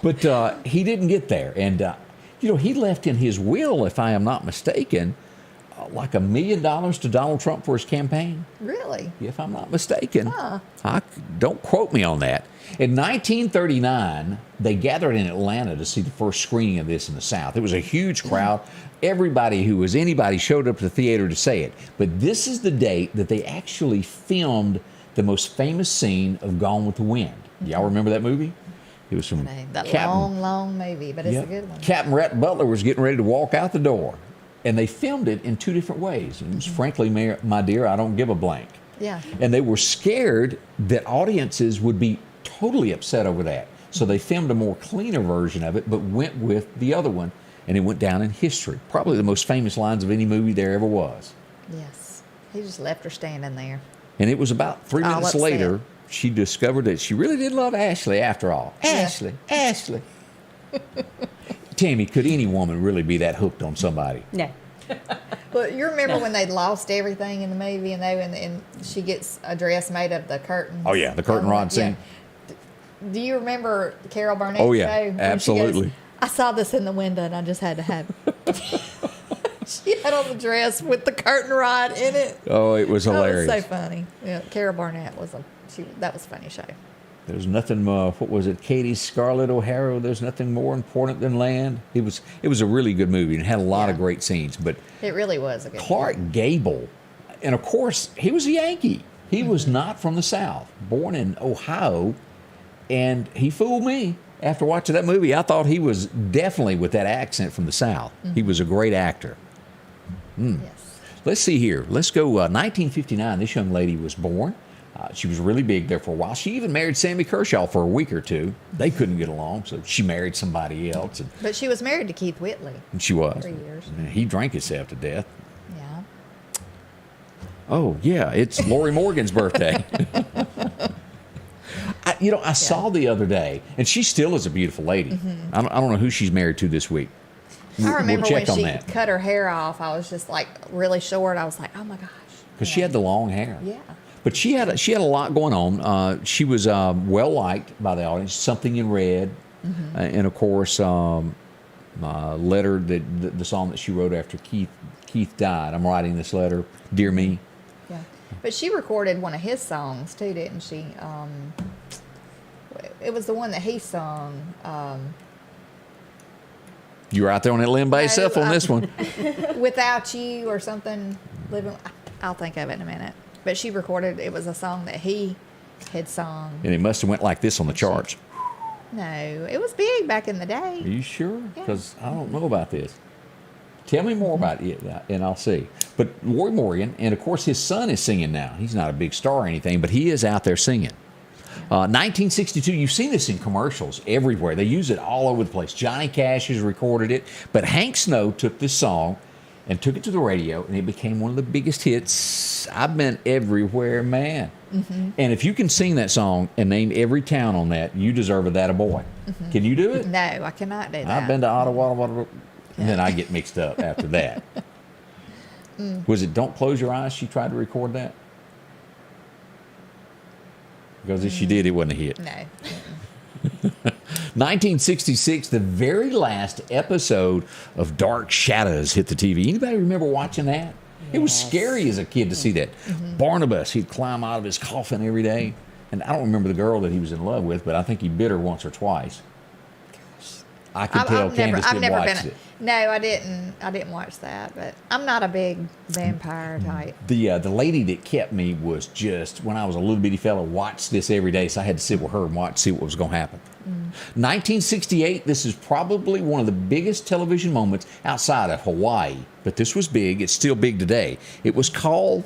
But he didn't get there. And, he left in his will, if I am not mistaken, like $1 million to Donald Trump for his campaign. Really? If I'm not mistaken. Huh. Don't quote me on that. In 1939, they gathered in Atlanta to see the first screening of this in the South. It was a huge crowd. Everybody who was anybody showed up to the theater to say it. But this is the date that they actually filmed the most famous scene of Gone with the Wind. Do y'all remember that movie? It was from that long movie, but it's a good one. Captain Rhett Butler was getting ready to walk out the door, and they filmed it in two different ways. It was, frankly, my dear, I don't give a blank. Yeah. And they were scared that audiences would be totally upset over that. So they filmed a more cleaner version of it, but went with the other one, and it went down in history. Probably the most famous lines of any movie there ever was. Yes. He just left her standing there. And it was about 3 minutes later, she discovered that she really did love Ashley after all. Yeah. Ashley. Tammy, could any woman really be that hooked on somebody? No. But you remember when they lost everything in the movie and she gets a dress made of the curtains? Oh, yeah, the curtain rod scene. Yeah. Do you remember Carol Burnett's show? Oh, yeah, show? absolutely. Goes, I saw this in the window and I just had to have it. She had on the dress with the curtain rod in it. Oh, it was hilarious. That was so funny. Yeah, Carol Burnett that was a funny show. There's nothing, what was it, Katie Scarlett O'Hara, there's nothing more important than land. It was a really good movie and had a lot of great scenes. But it really was a good Clark movie. Gable, and of course, he was a Yankee. He was not from the South, born in Ohio, and he fooled me. After watching that movie, I thought he was definitely with that accent from the South. He was a great actor. Yes. Let's see here. Let's go 1959. This young lady was born. She was really big there for a while. She even married Sammy Kershaw for a week or two. They couldn't get along, so she married somebody else. But she was married to Keith Whitley. And she was. 3 years. And he drank himself to death. Yeah. Oh, yeah, it's Lori Morgan's birthday. I saw the other day, and she still is a beautiful lady. Mm-hmm. I don't know who she's married to this week. I remember when she cut her hair off, I was just like really short. I was like, oh my gosh. Because she had the long hair. Yeah. But she had a lot going on. She was well liked by the audience. Something in Red, and of course, letter the song that she wrote after Keith died. I'm writing this letter, dear me. Yeah, but she recorded one of his songs too, didn't she? It was the one that he sung. You were out there on that limb by yourself on this one. Without You or something. I'll think of it in a minute. But she recorded, it was a song that he had sung. And it must have went like this on the charts. No, it was big back in the day. Are you sure? Yeah. Because I don't know about this. Tell me more about it, and I'll see. But Roy Morgan, and of course his son is singing now. He's not a big star or anything, but he is out there singing. 1962, you've seen this in commercials everywhere. They use it all over the place. Johnny Cash has recorded it, but Hank Snow took this song and took it to the radio, and it became one of the biggest hits. I've been everywhere, man. Mm-hmm. And if you can sing that song and name every town on that, you deserve a that a boy. Mm-hmm. Can you do it? No, I cannot do that. I've been to Ottawa, and then I get mixed up after that. Was it Don't Close Your Eyes she tried to record that? Because if she did, it wasn't a hit. No. 1966, the very last episode of Dark Shadows hit the TV. Anybody remember watching that? Yes. It was scary as a kid to see that. Mm-hmm. Barnabas, he'd climb out of his coffin every day. And I don't remember the girl that he was in love with, but I think he bit her once or twice. I could tell Candace didn't watch it. No, I didn't. I didn't watch that, but I'm not a big vampire type. The lady that kept me was just, when I was a little bitty fella, watched this every day, so I had to sit with her and see what was going to happen. 1968, this is probably one of the biggest television moments outside of Hawaii, but this was big. It's still big today. It was called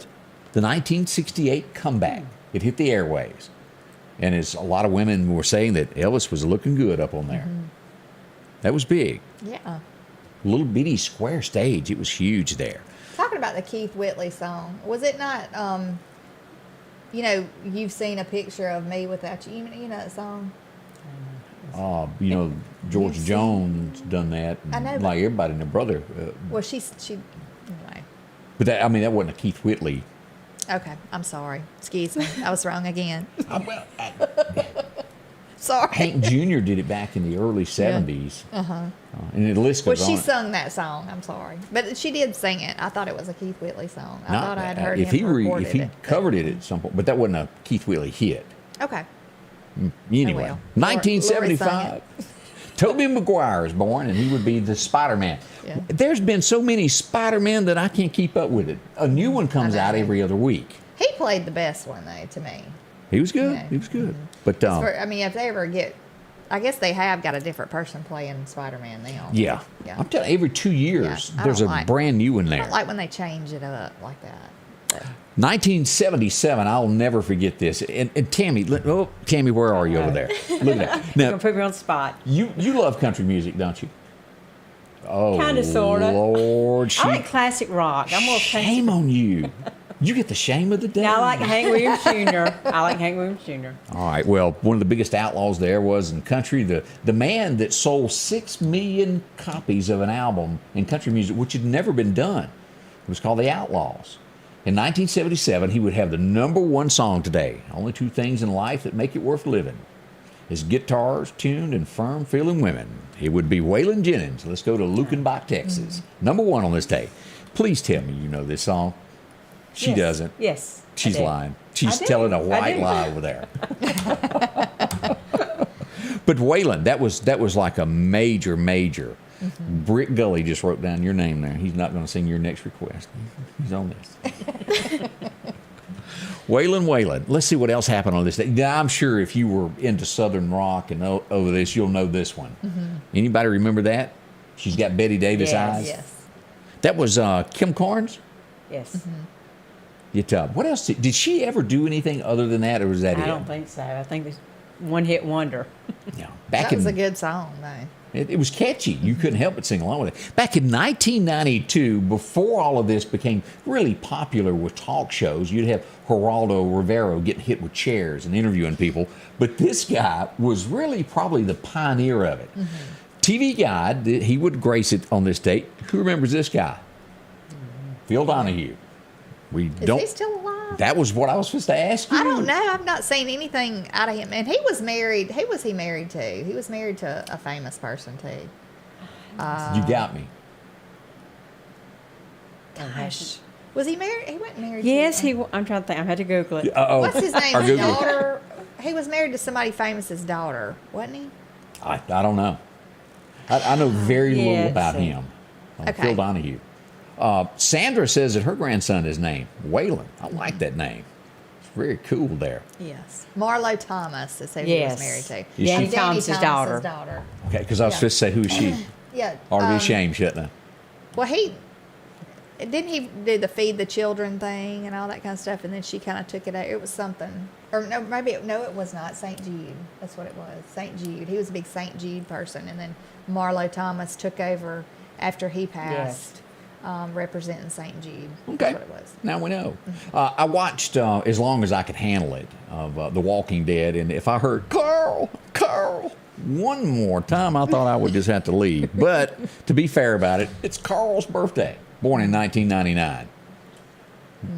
the 1968 Comeback. It hit the airwaves, and as a lot of women were saying that Elvis was looking good up on there. Mm-hmm. That was big. Yeah. Little bitty square stage. It was huge there. Talking about the Keith Whitley song, was it not, you've seen a picture of me without you. You know that song? George Jones done that. I know. Like everybody and their brother. Well, she anyway. But that wasn't a Keith Whitley. Okay, I'm sorry. Excuse me. I was wrong again. Sorry. Hank Jr. did it back in the early 70s. Yeah. Uh-huh. And the list goes on. Well, she sung that song. I'm sorry. But she did sing it. I thought it was a Keith Whitley song. I thought I had heard him record it. If he covered it at some point, but that wasn't a Keith Whitley hit. Okay. Anyway, 1975. Tobey Maguire is born, and he would be the Spider-Man. Yeah. There's been so many Spider-Men that I can't keep up with it. A new one comes out every other week. He played the best one, though, to me. He was good. He was good. Mm-hmm. But if they ever get, I guess they have got a different person playing Spider-Man now. Yeah. I'm telling you, every 2 years there's a brand new one there. I don't like when they change it up like that. But. 1977, I'll never forget this. And Tammy, Tammy, where are you over there? Look at that. Now, gonna put me on the spot. You love country music, don't you? Oh, kind of, sort of. Lord, I like classic rock. I'm more shame on you. You get the shame of the day. Now, I like Hank Williams Jr. All right. Well, one of the biggest outlaws there was in country, the man that sold 6 million copies of an album in country music, which had never been done. It was called The Outlaws. In 1977, he would have the #1 song today. Only 2 things in life that make it worth living is guitars tuned and firm feeling women. It would be Waylon Jennings. Let's go to Lukenbach, Texas. #1 on this day. Please tell me you know this song. She doesn't. Yes. She's lying. She's telling a white lie over there. But Waylon, that was like a major. Mm-hmm. Brick Gully just wrote down your name there. He's not going to sing your next request. He's on this. Waylon. Let's see what else happened on this day. Now, I'm sure if you were into Southern rock and over this, you'll know this one. Mm-hmm. Anybody remember that? She's got Betty Davis eyes. Yes. That was Kim Carnes. Yes. Mm-hmm. What else? Did she ever do anything other than that, or was that it? I don't think so. I think it's one-hit wonder. Yeah, that was a good song, though. It was catchy. You couldn't help but sing along with it. Back in 1992, before all of this became really popular with talk shows, you'd have Geraldo Rivera getting hit with chairs and interviewing people. But this guy was really probably the pioneer of it. Mm-hmm. TV Guide, he would grace it on this date. Who remembers this guy? Phil Donahue. Is he still alive? That was what I was supposed to ask you. I don't know. I've not seen anything out of him. And he was married. Who was he married to? He was married to a famous person, too. You got me. Gosh. Was he married? He wasn't married to I'm trying to think. I had to Google it. What's his name? His daughter. He was married to somebody famous's daughter, wasn't he? I don't know. I know very little about him. Phil Donahue. Sandra says that her grandson is named Waylon. I like that name. It's very cool there. Yes. Marlo Thomas is who he was married to. Danny Thomas's daughter. Okay, because I was supposed to say, who is she? Yeah. Ought to be ashamed, shouldn't I? Well, Didn't he do the feed the children thing and all that kind of stuff? And then she kind of took it out. It was something, or no, it was not St. Jude. That's what it was. St. Jude. He was a big St. Jude person, and then Marlo Thomas took over after he passed, representing St. Jude. Okay, that's what it was. Now we know. I watched as long as I could handle it of The Walking Dead, and if I heard Carl one more time, I thought I would just have to leave. But to be fair about it, it's Carl's birthday, born in 1999.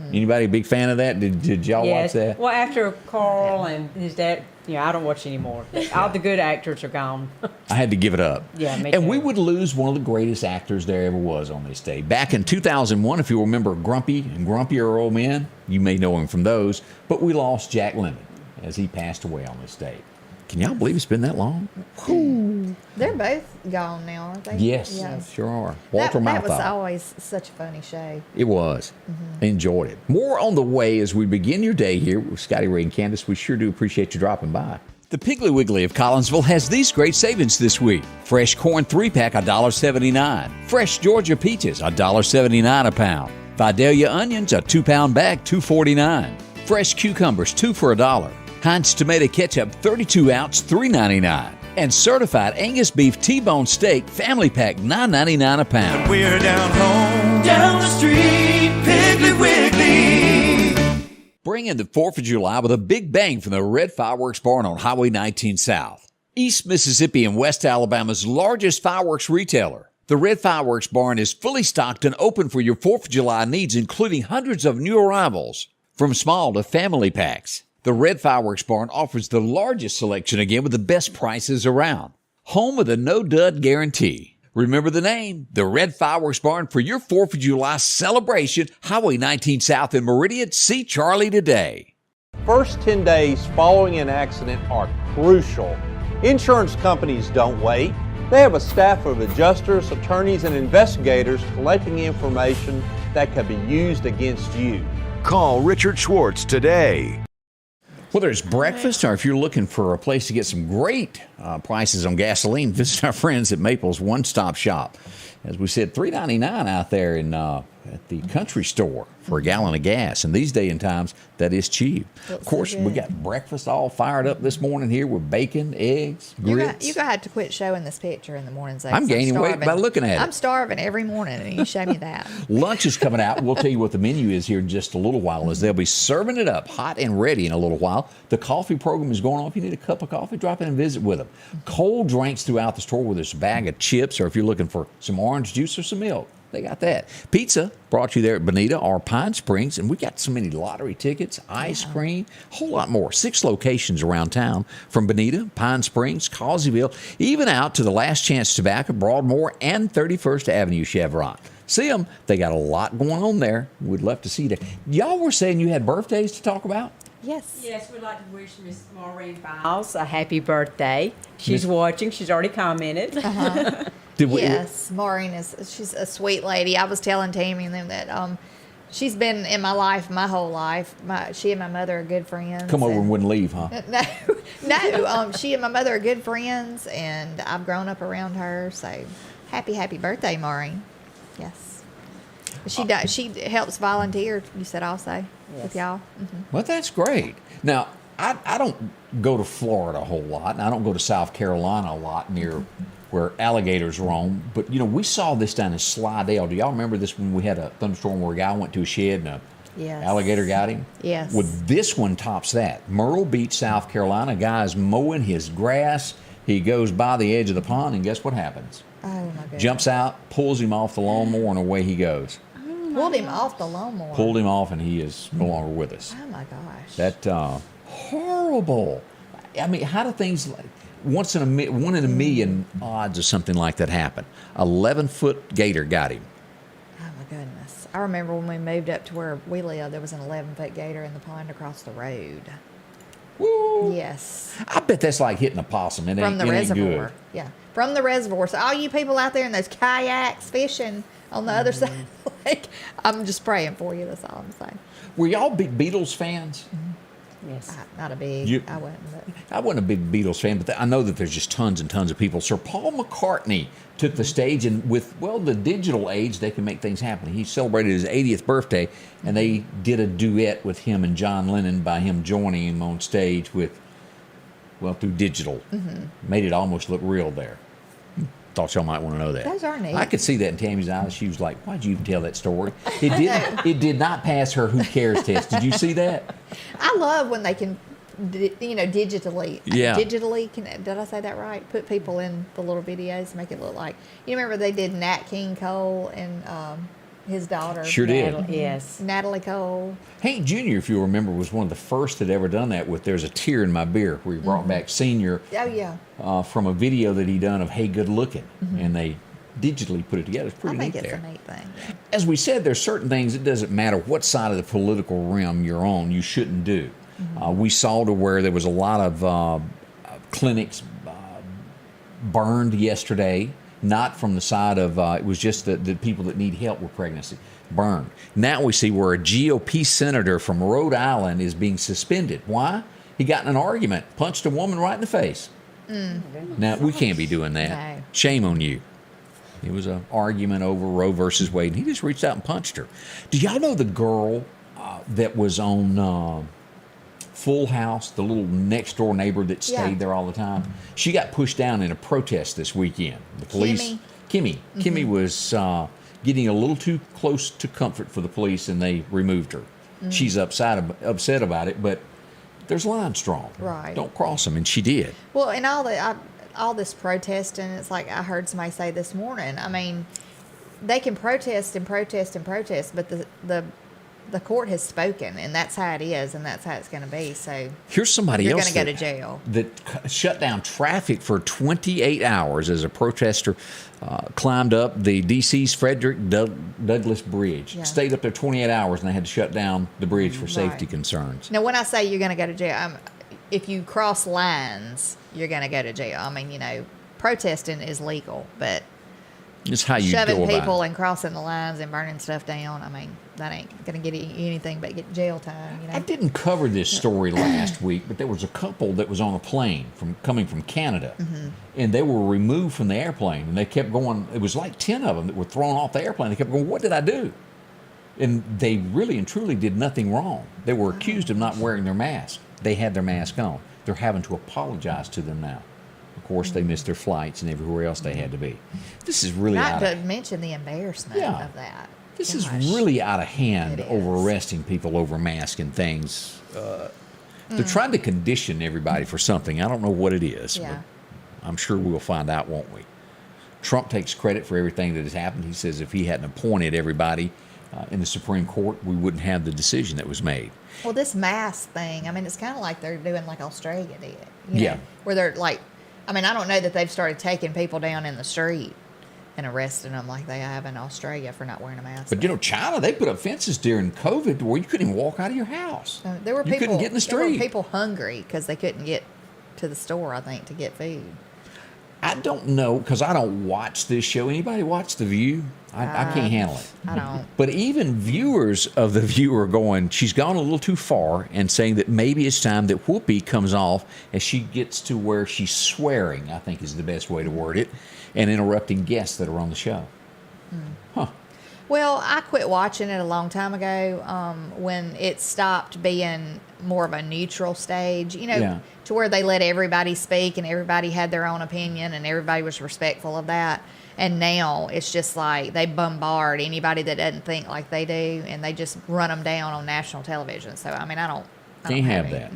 Anybody a big fan of that? Did y'all watch that? Well, after Carl and his dad, I don't watch anymore. All the good actors are gone. I had to give it up. Yeah, me And too. we would lose one of the greatest actors there ever was on this day. Back in 2001, if you remember Grumpy and Grumpier Old Men, you may know him from those, but we lost Jack Lemmon as he passed away on this day. Can y'all believe it's been that long? Whew. They're both gone now, aren't they? Yes, sure are. Walter that was Matthau. always such a funny show. It was. Enjoyed it. More on the way as we begin your day here with Scotty Ray and Candace. We sure do appreciate you dropping by. The Piggly Wiggly of Collinsville has these great savings this week. Fresh corn 3-pack, $1.79. Fresh Georgia peaches, $1.79 a pound. Vidalia onions, a 2-pound bag, $2.49. Fresh cucumbers, 2 for $1. Heinz tomato ketchup, 32-ounce, $3.99. And certified Angus beef T-bone steak, family pack, $9.99 a pound. We're down home, down the street, Piggly Wiggly. Bring in the 4th of July with a big bang from the Red Fireworks Barn on Highway 19 South. East Mississippi and West Alabama's largest fireworks retailer. The Red Fireworks Barn is fully stocked and open for your 4th of July needs, including hundreds of new arrivals, from small to family packs. The Red Fireworks Barn offers the largest selection again with the best prices around. Home with a no-dud guarantee. Remember the name, the Red Fireworks Barn, for your 4th of July celebration, Highway 19 South in Meridian. See Charlie today. First 10 days following an accident are crucial. Insurance companies don't wait. They have a staff of adjusters, attorneys, and investigators collecting information that can be used against you. Call Richard Schwartz today. Whether it's breakfast or if you're looking for a place to get some great prices on gasoline, visit our friends at Maple's One Stop Shop. As we said, $3.99 out there in at the country store for a gallon of gas. And these day and times, that is cheap. That's of course, so we good. got breakfast all fired up this morning here with bacon, eggs, grits. You're going to have to quit showing this picture in the mornings. I'm gaining weight by looking at it. I'm starving every morning, and you show me that. Lunch is coming out. We'll tell you what the menu is here in just a little while, as they'll be serving it up hot and ready in a little while. The coffee program is going on. If you need a cup of coffee, drop in and visit with them. Cold drinks throughout the store, whether it's a bag of chips or if you're looking for some orange juice or some milk. They got that. Pizza brought you there at Bonita or Pine Springs, and we got so many lottery tickets, ice cream, a whole lot more. 6 locations around town, from Bonita, Pine Springs, Causeyville, even out to the Last Chance Tobacco, Broadmoor, and 31st Avenue Chevron. See them. They got a lot going on there. We'd love to see that. Y'all were saying you had birthdays to talk about? Yes. Yes, we'd like to wish Miss Maureen Biles a happy birthday. She's watching. She's already commented. Yes, Maureen she's a sweet lady. I was telling Tammy and them that she's been in my life my whole life. She and my mother are good friends. Come over and wouldn't leave, huh? No. She and my mother are good friends, and I've grown up around her. So, happy birthday, Maureen. Yes. She helps volunteer. You said also with y'all. Mm-hmm. Well, that's great. Now, I don't go to Florida a whole lot, and I don't go to South Carolina a lot near where alligators roam. But, we saw this down in Slidell. Do y'all remember this when we had a thunderstorm where a guy went to a shed and Yes. alligator got him? Yes. Well, this one tops that. Myrtle Beach, South Carolina. A guy's mowing his grass. He goes by the edge of the pond, and guess what happens? Oh, my goodness. Jumps out, pulls him off the lawnmower, and away he goes. Pulled him off the lawnmower. Pulled him off, and he is no longer with us. Oh, my gosh. That horrible. I mean, how do things like one in a million odds of something like that happen? 11-foot gator got him. Oh, my goodness. I remember when we moved up to where we live, there was an 11-foot gator in the pond across the road. Woo. Yes. I bet that's like hitting a possum. It From the ain't reservoir. good. Yeah. From the reservoir. So all you people out there in those kayaks fishing on the other side of the lake, I'm just praying for you. That's all I'm saying. Were y'all big Beatles fans? Yes. Not a big. I wasn't a big Beatles fan, but I know that there's just tons and tons of people. Sir Paul McCartney took the stage, and with, the digital age, they can make things happen. He celebrated his 80th birthday, and they did a duet with him and John Lennon by him joining him on stage with, through digital. Made it almost look real there. Thought y'all might want to know that. Those are neat. I could see that in Tammy's eyes. She was like, "Why'd you even tell that story?" It did not pass her who cares test. Did you see that? I love when they can, digitally. Yeah. Digitally, did I say that right? Put people in the little videos, make it look like. You remember they did Nat King Cole and his daughter. Sure did. Yes. Natalie Cole. Hank Jr., if you remember, was one of the first that ever done that with "There's a Tear in My Beer," where he brought back Senior from a video that he done of "Hey Good Looking," and they digitally put it together. It's pretty neat there. I think it's a neat thing. Yeah. As we said, there's certain things, it doesn't matter what side of the political realm you're on, you shouldn't do. We saw to where there was a lot of clinics burned yesterday. Not from the side of, it was just the people that need help with pregnancy, burned. Now we see where a GOP senator from Rhode Island is being suspended. Why? He got in an argument, punched a woman right in the face. Now, we can't be doing that. No. Shame on you. It was an argument over Roe versus Wade, and he just reached out and punched her. Do y'all know the girl that was on Full House, the little next door neighbor that stayed there all the time? She got pushed down in a protest this weekend. The police, Kimmy was getting a little too close to comfort for the police, and they removed her. She's upset about it, but there's lines drawn. Right. Don't cross them, and she did. Well, and all this protesting, it's like I heard somebody say this morning. I mean, they can protest and protest and protest, but the court has spoken, and that's how it is, and that's how it's going to be. So here's somebody you're else going to go to jail that shut down traffic for 28 hours as a protester climbed up the D.C.'s Frederick Douglass Bridge. Stayed up there 28 hours, and they had to shut down the bridge for safety concerns. Now, when I say you're going to go to jail, if you cross lines, you're going to go to jail. I mean, protesting is legal, but it's how you shoving people and crossing the lines and burning stuff down, I mean, that ain't going to get you anything but get jail time. I didn't cover this story last week, but there was a couple that was on a plane coming from Canada, and they were removed from the airplane, and they kept going. It was like 10 of them that were thrown off the airplane. They kept going, "What did I do?" And they really and truly did nothing wrong. They were accused of not wearing their mask. They had their mask on. They're having to apologize to them now. Of course, they missed their flights and everywhere else they had to be. This is really not to mention the embarrassment of that. This is really out of hand over arresting people over masks and things. They're trying to condition everybody for something. I don't know what it is, but I'm sure we'll find out, won't we? Trump takes credit for everything that has happened. He says if he hadn't appointed everybody in the Supreme Court, we wouldn't have the decision that was made. Well, this mask thing, I mean, it's kind of like they're doing like Australia did. You know, where they're like, I mean, I don't know that they've started taking people down in the street and arresting them like they have in Australia for not wearing a mask. But China, they put up fences during COVID where you couldn't even walk out of your house. There were people, couldn't get in the street. There were people hungry because they couldn't get to the store, I think, to get food. I don't know, because I don't watch this show. Anybody watch The View? I can't handle it. I don't. But even viewers of The View are going, she's gone a little too far, and saying that maybe it's time that Whoopi comes off as she gets to where she's swearing, I think is the best way to word it, and interrupting guests that are on the show. Well, I quit watching it a long time ago when it stopped being more of a neutral stage, to where they let everybody speak and everybody had their own opinion and everybody was respectful of that. And now it's just like they bombard anybody that doesn't think like they do, and they just run them down on national television. So, I mean, I don't Can't have that.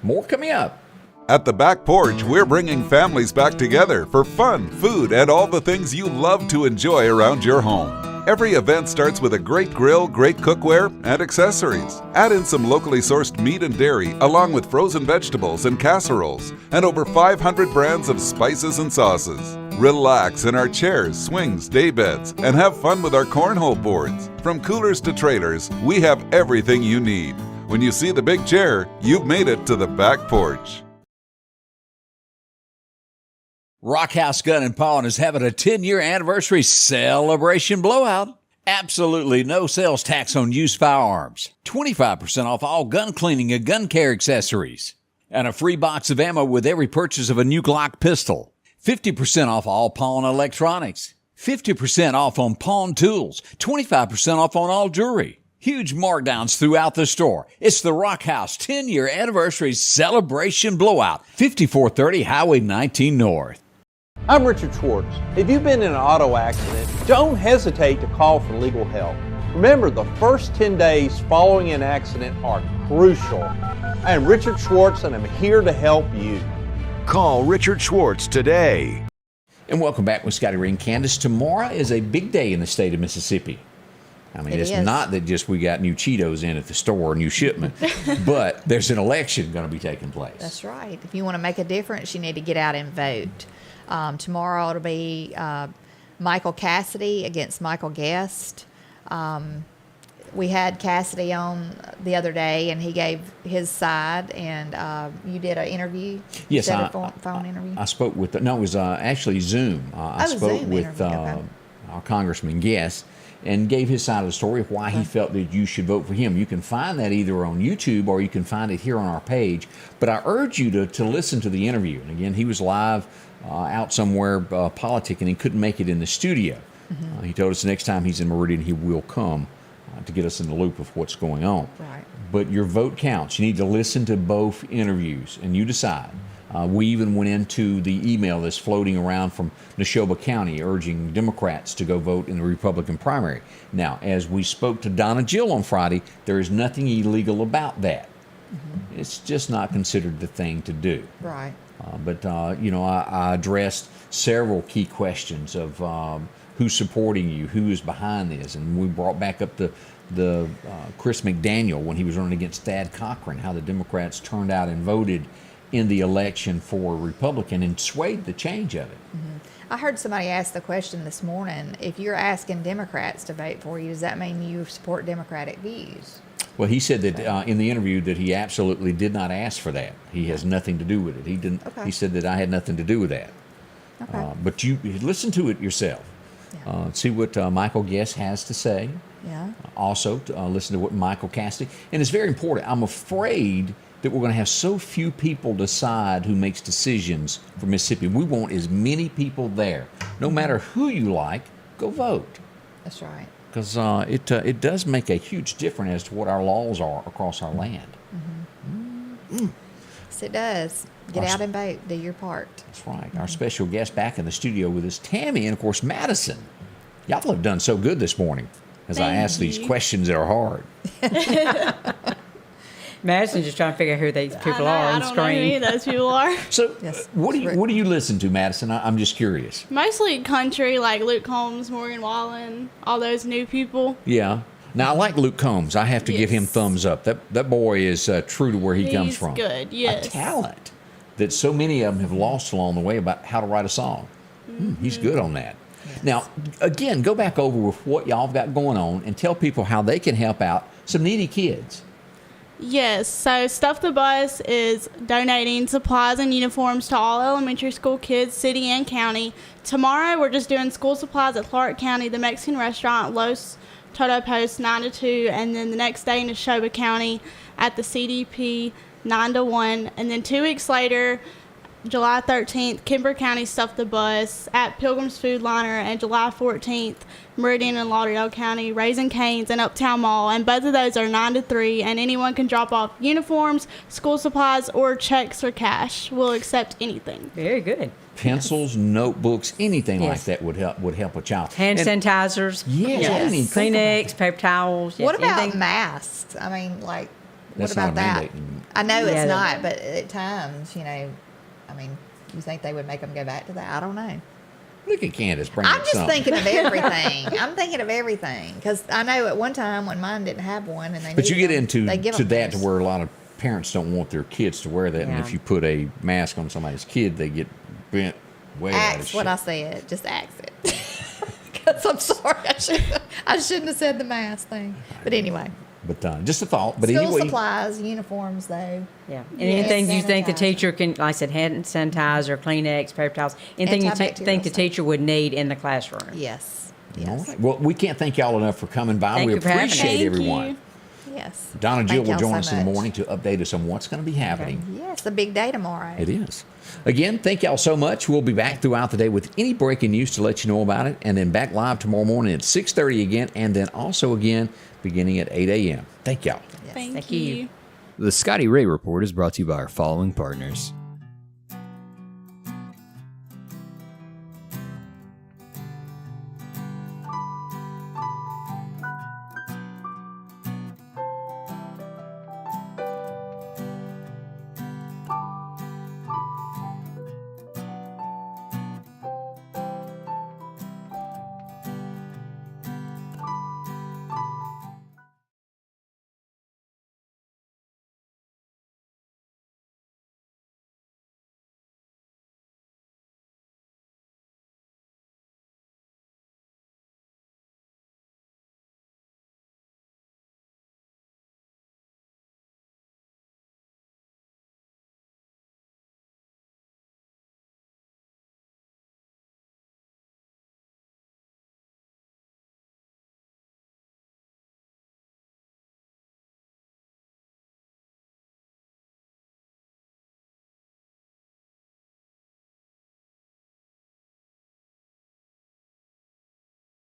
More coming up. At the Back Porch, we're bringing families back together for fun, food, and all the things you love to enjoy around your home. Every event starts with a great grill, great cookware, and accessories. Add in some locally sourced meat and dairy, along with frozen vegetables and casseroles, and over 500 brands of spices and sauces. Relax in our chairs, swings, daybeds, and have fun with our cornhole boards. From coolers to trailers, we have everything you need. When you see the big chair, you've made it to the Back Porch. Rockhouse Gun and Pawn is having a 10-year anniversary celebration blowout. Absolutely no sales tax on used firearms. 25% off all gun cleaning and gun care accessories. And a free box of ammo with every purchase of a new Glock pistol. 50% off all pawn electronics. 50% off on pawn tools. 25% off on all jewelry. Huge markdowns throughout the store. It's the Rock House 10-year anniversary celebration blowout. 5430 Highway 19 North. I'm Richard Schwartz. If you've been in an auto accident, don't hesitate to call for legal help. Remember, the first 10 days following an accident are crucial. I am Richard Schwartz, and I'm here to help you. Call Richard Schwartz today. And welcome back with Scotty Ray and Candace. Tomorrow is a big day in the state of Mississippi. I mean, it's not that just we got new Cheetos in at the store, new shipment, but there's an election going to be taking place. That's right. If you want to make a difference, you need to get out and vote. Tomorrow it'll be Michael Cassidy against Michael Guest. We had Cassidy on the other day, and he gave his side, and you did an interview? Yes, phone interview? I spoke with, it was actually Zoom. I spoke Zoom with okay. our Congressman Guest and gave his side of the story of why he felt that you should vote for him. You can find that either on YouTube or you can find it here on our page. But I urge you to listen to the interview. And again, he was live out somewhere politicking and couldn't make it in the studio. Mm-hmm. He told us the next time he's in Meridian, he will come to get us in the loop of what's going on. Right. But your vote counts. You need to listen to both interviews, and you decide. We even went into the email that's floating around from Neshoba County urging Democrats to go vote in the Republican primary. Now, as we spoke to Donna Jill on Friday, there is nothing illegal about that. Mm-hmm. It's just not considered the thing to do. Right. I addressed several key questions of who's supporting you, who is behind this, and we brought back up the Chris McDaniel when he was running against Thad Cochran, how the Democrats turned out and voted in the election for a Republican and swayed the change of it. Mm-hmm. I heard somebody ask the question this morning, if you're asking Democrats to vote for you, does that mean you support Democratic views? Well, he said that in the interview that he absolutely did not ask for that. He has nothing to do with it. He didn't. Okay. He said that I had nothing to do with that. Okay. But you listen to it yourself. Yeah. See what Michael Guest has to say. Yeah. Also, listen to what Michael Cassidy. And it's very important. I'm afraid that we're going to have so few people decide who makes decisions for Mississippi. We want as many people there. No matter who you like, go vote. That's right. Because it does make a huge difference as to what our laws are across our land. Mm-hmm. Mm-hmm. Yes, it does. Get out and vote. Do your part. That's right. Mm-hmm. Our special guest back in the studio with us, Tammy, and of course, Madison. Y'all have done so good this morning as I ask these questions that are hard. Madison's just trying to figure out who these people are on the screen. I don't know who any of those people are. So, what do you listen to, Madison? I'm just curious. Mostly country, like Luke Combs, Morgan Wallen, all those new people. Yeah. Now, I like Luke Combs. I have to give him thumbs up. That boy is true to where he comes from. He's good, yes. A talent that so many of them have lost along the way about how to write a song. Mm-hmm. He's good on that. Yes. Now, again, go back over with what y'all have got going on and tell people how they can help out some needy kids. Yes, so Stuff the Bus is donating supplies and uniforms to all elementary school kids, city and county. Tomorrow, we're just doing school supplies at Clark County, the Mexican restaurant, Los Toto Post, 9 to 2, and then the next day in Neshoba County at the CDP, 9 to 1. And then 2 weeks later, July 13th, Kemper County Stuff the Bus at Pilgrim's Food Liner, and July 14th, Meridian and Lauderdale County, Raising Cane's and Uptown Mall, and both of those are 9 to 3, and anyone can drop off uniforms, school supplies, or checks or cash. We'll accept anything. Very good. Pencils, notebooks, anything like that would help a child. Hand sanitizers. Yes. Kleenex, paper towels. What about masks? I mean, like, That's what about not that? I know it's not, but at times, I mean, you think they would make them go back to that? I don't know. Look at Candace bringing I'm just thinking of everything. I'm thinking of everything. Because I know at one time when mine didn't have one. But you get into that to where a lot of parents don't want their kids to wear that. Yeah. And if you put a mask on somebody's kid, they get bent way out of Axe shit. what I said. Just axe it. Because I'm sorry. I shouldn't have said the mask thing. But anyway. But just a thought. But School anyway, supplies, uniforms, though. Yeah. And anything you think the teacher can, like I said, hand sanitizer, Kleenex, paper towns, anything you think the teacher would need in the classroom. Yes. Yes. All right. Well, we can't thank y'all enough for coming by. Thank We you for having us. appreciate Thank everyone. you. Yes. Donna Jill Thank will y'all join so us in the much. morning to update us on what's going to be happening. Yeah, it's a big day tomorrow. It is. Again, thank y'all so much. We'll be back throughout the day with any breaking news to let you know about it, and then back live tomorrow morning at 6:30 again, and then also again beginning at 8 a.m. Thank y'all. Yes. Thank Thank you. you. The Scotty Ray Report is brought to you by our following partners: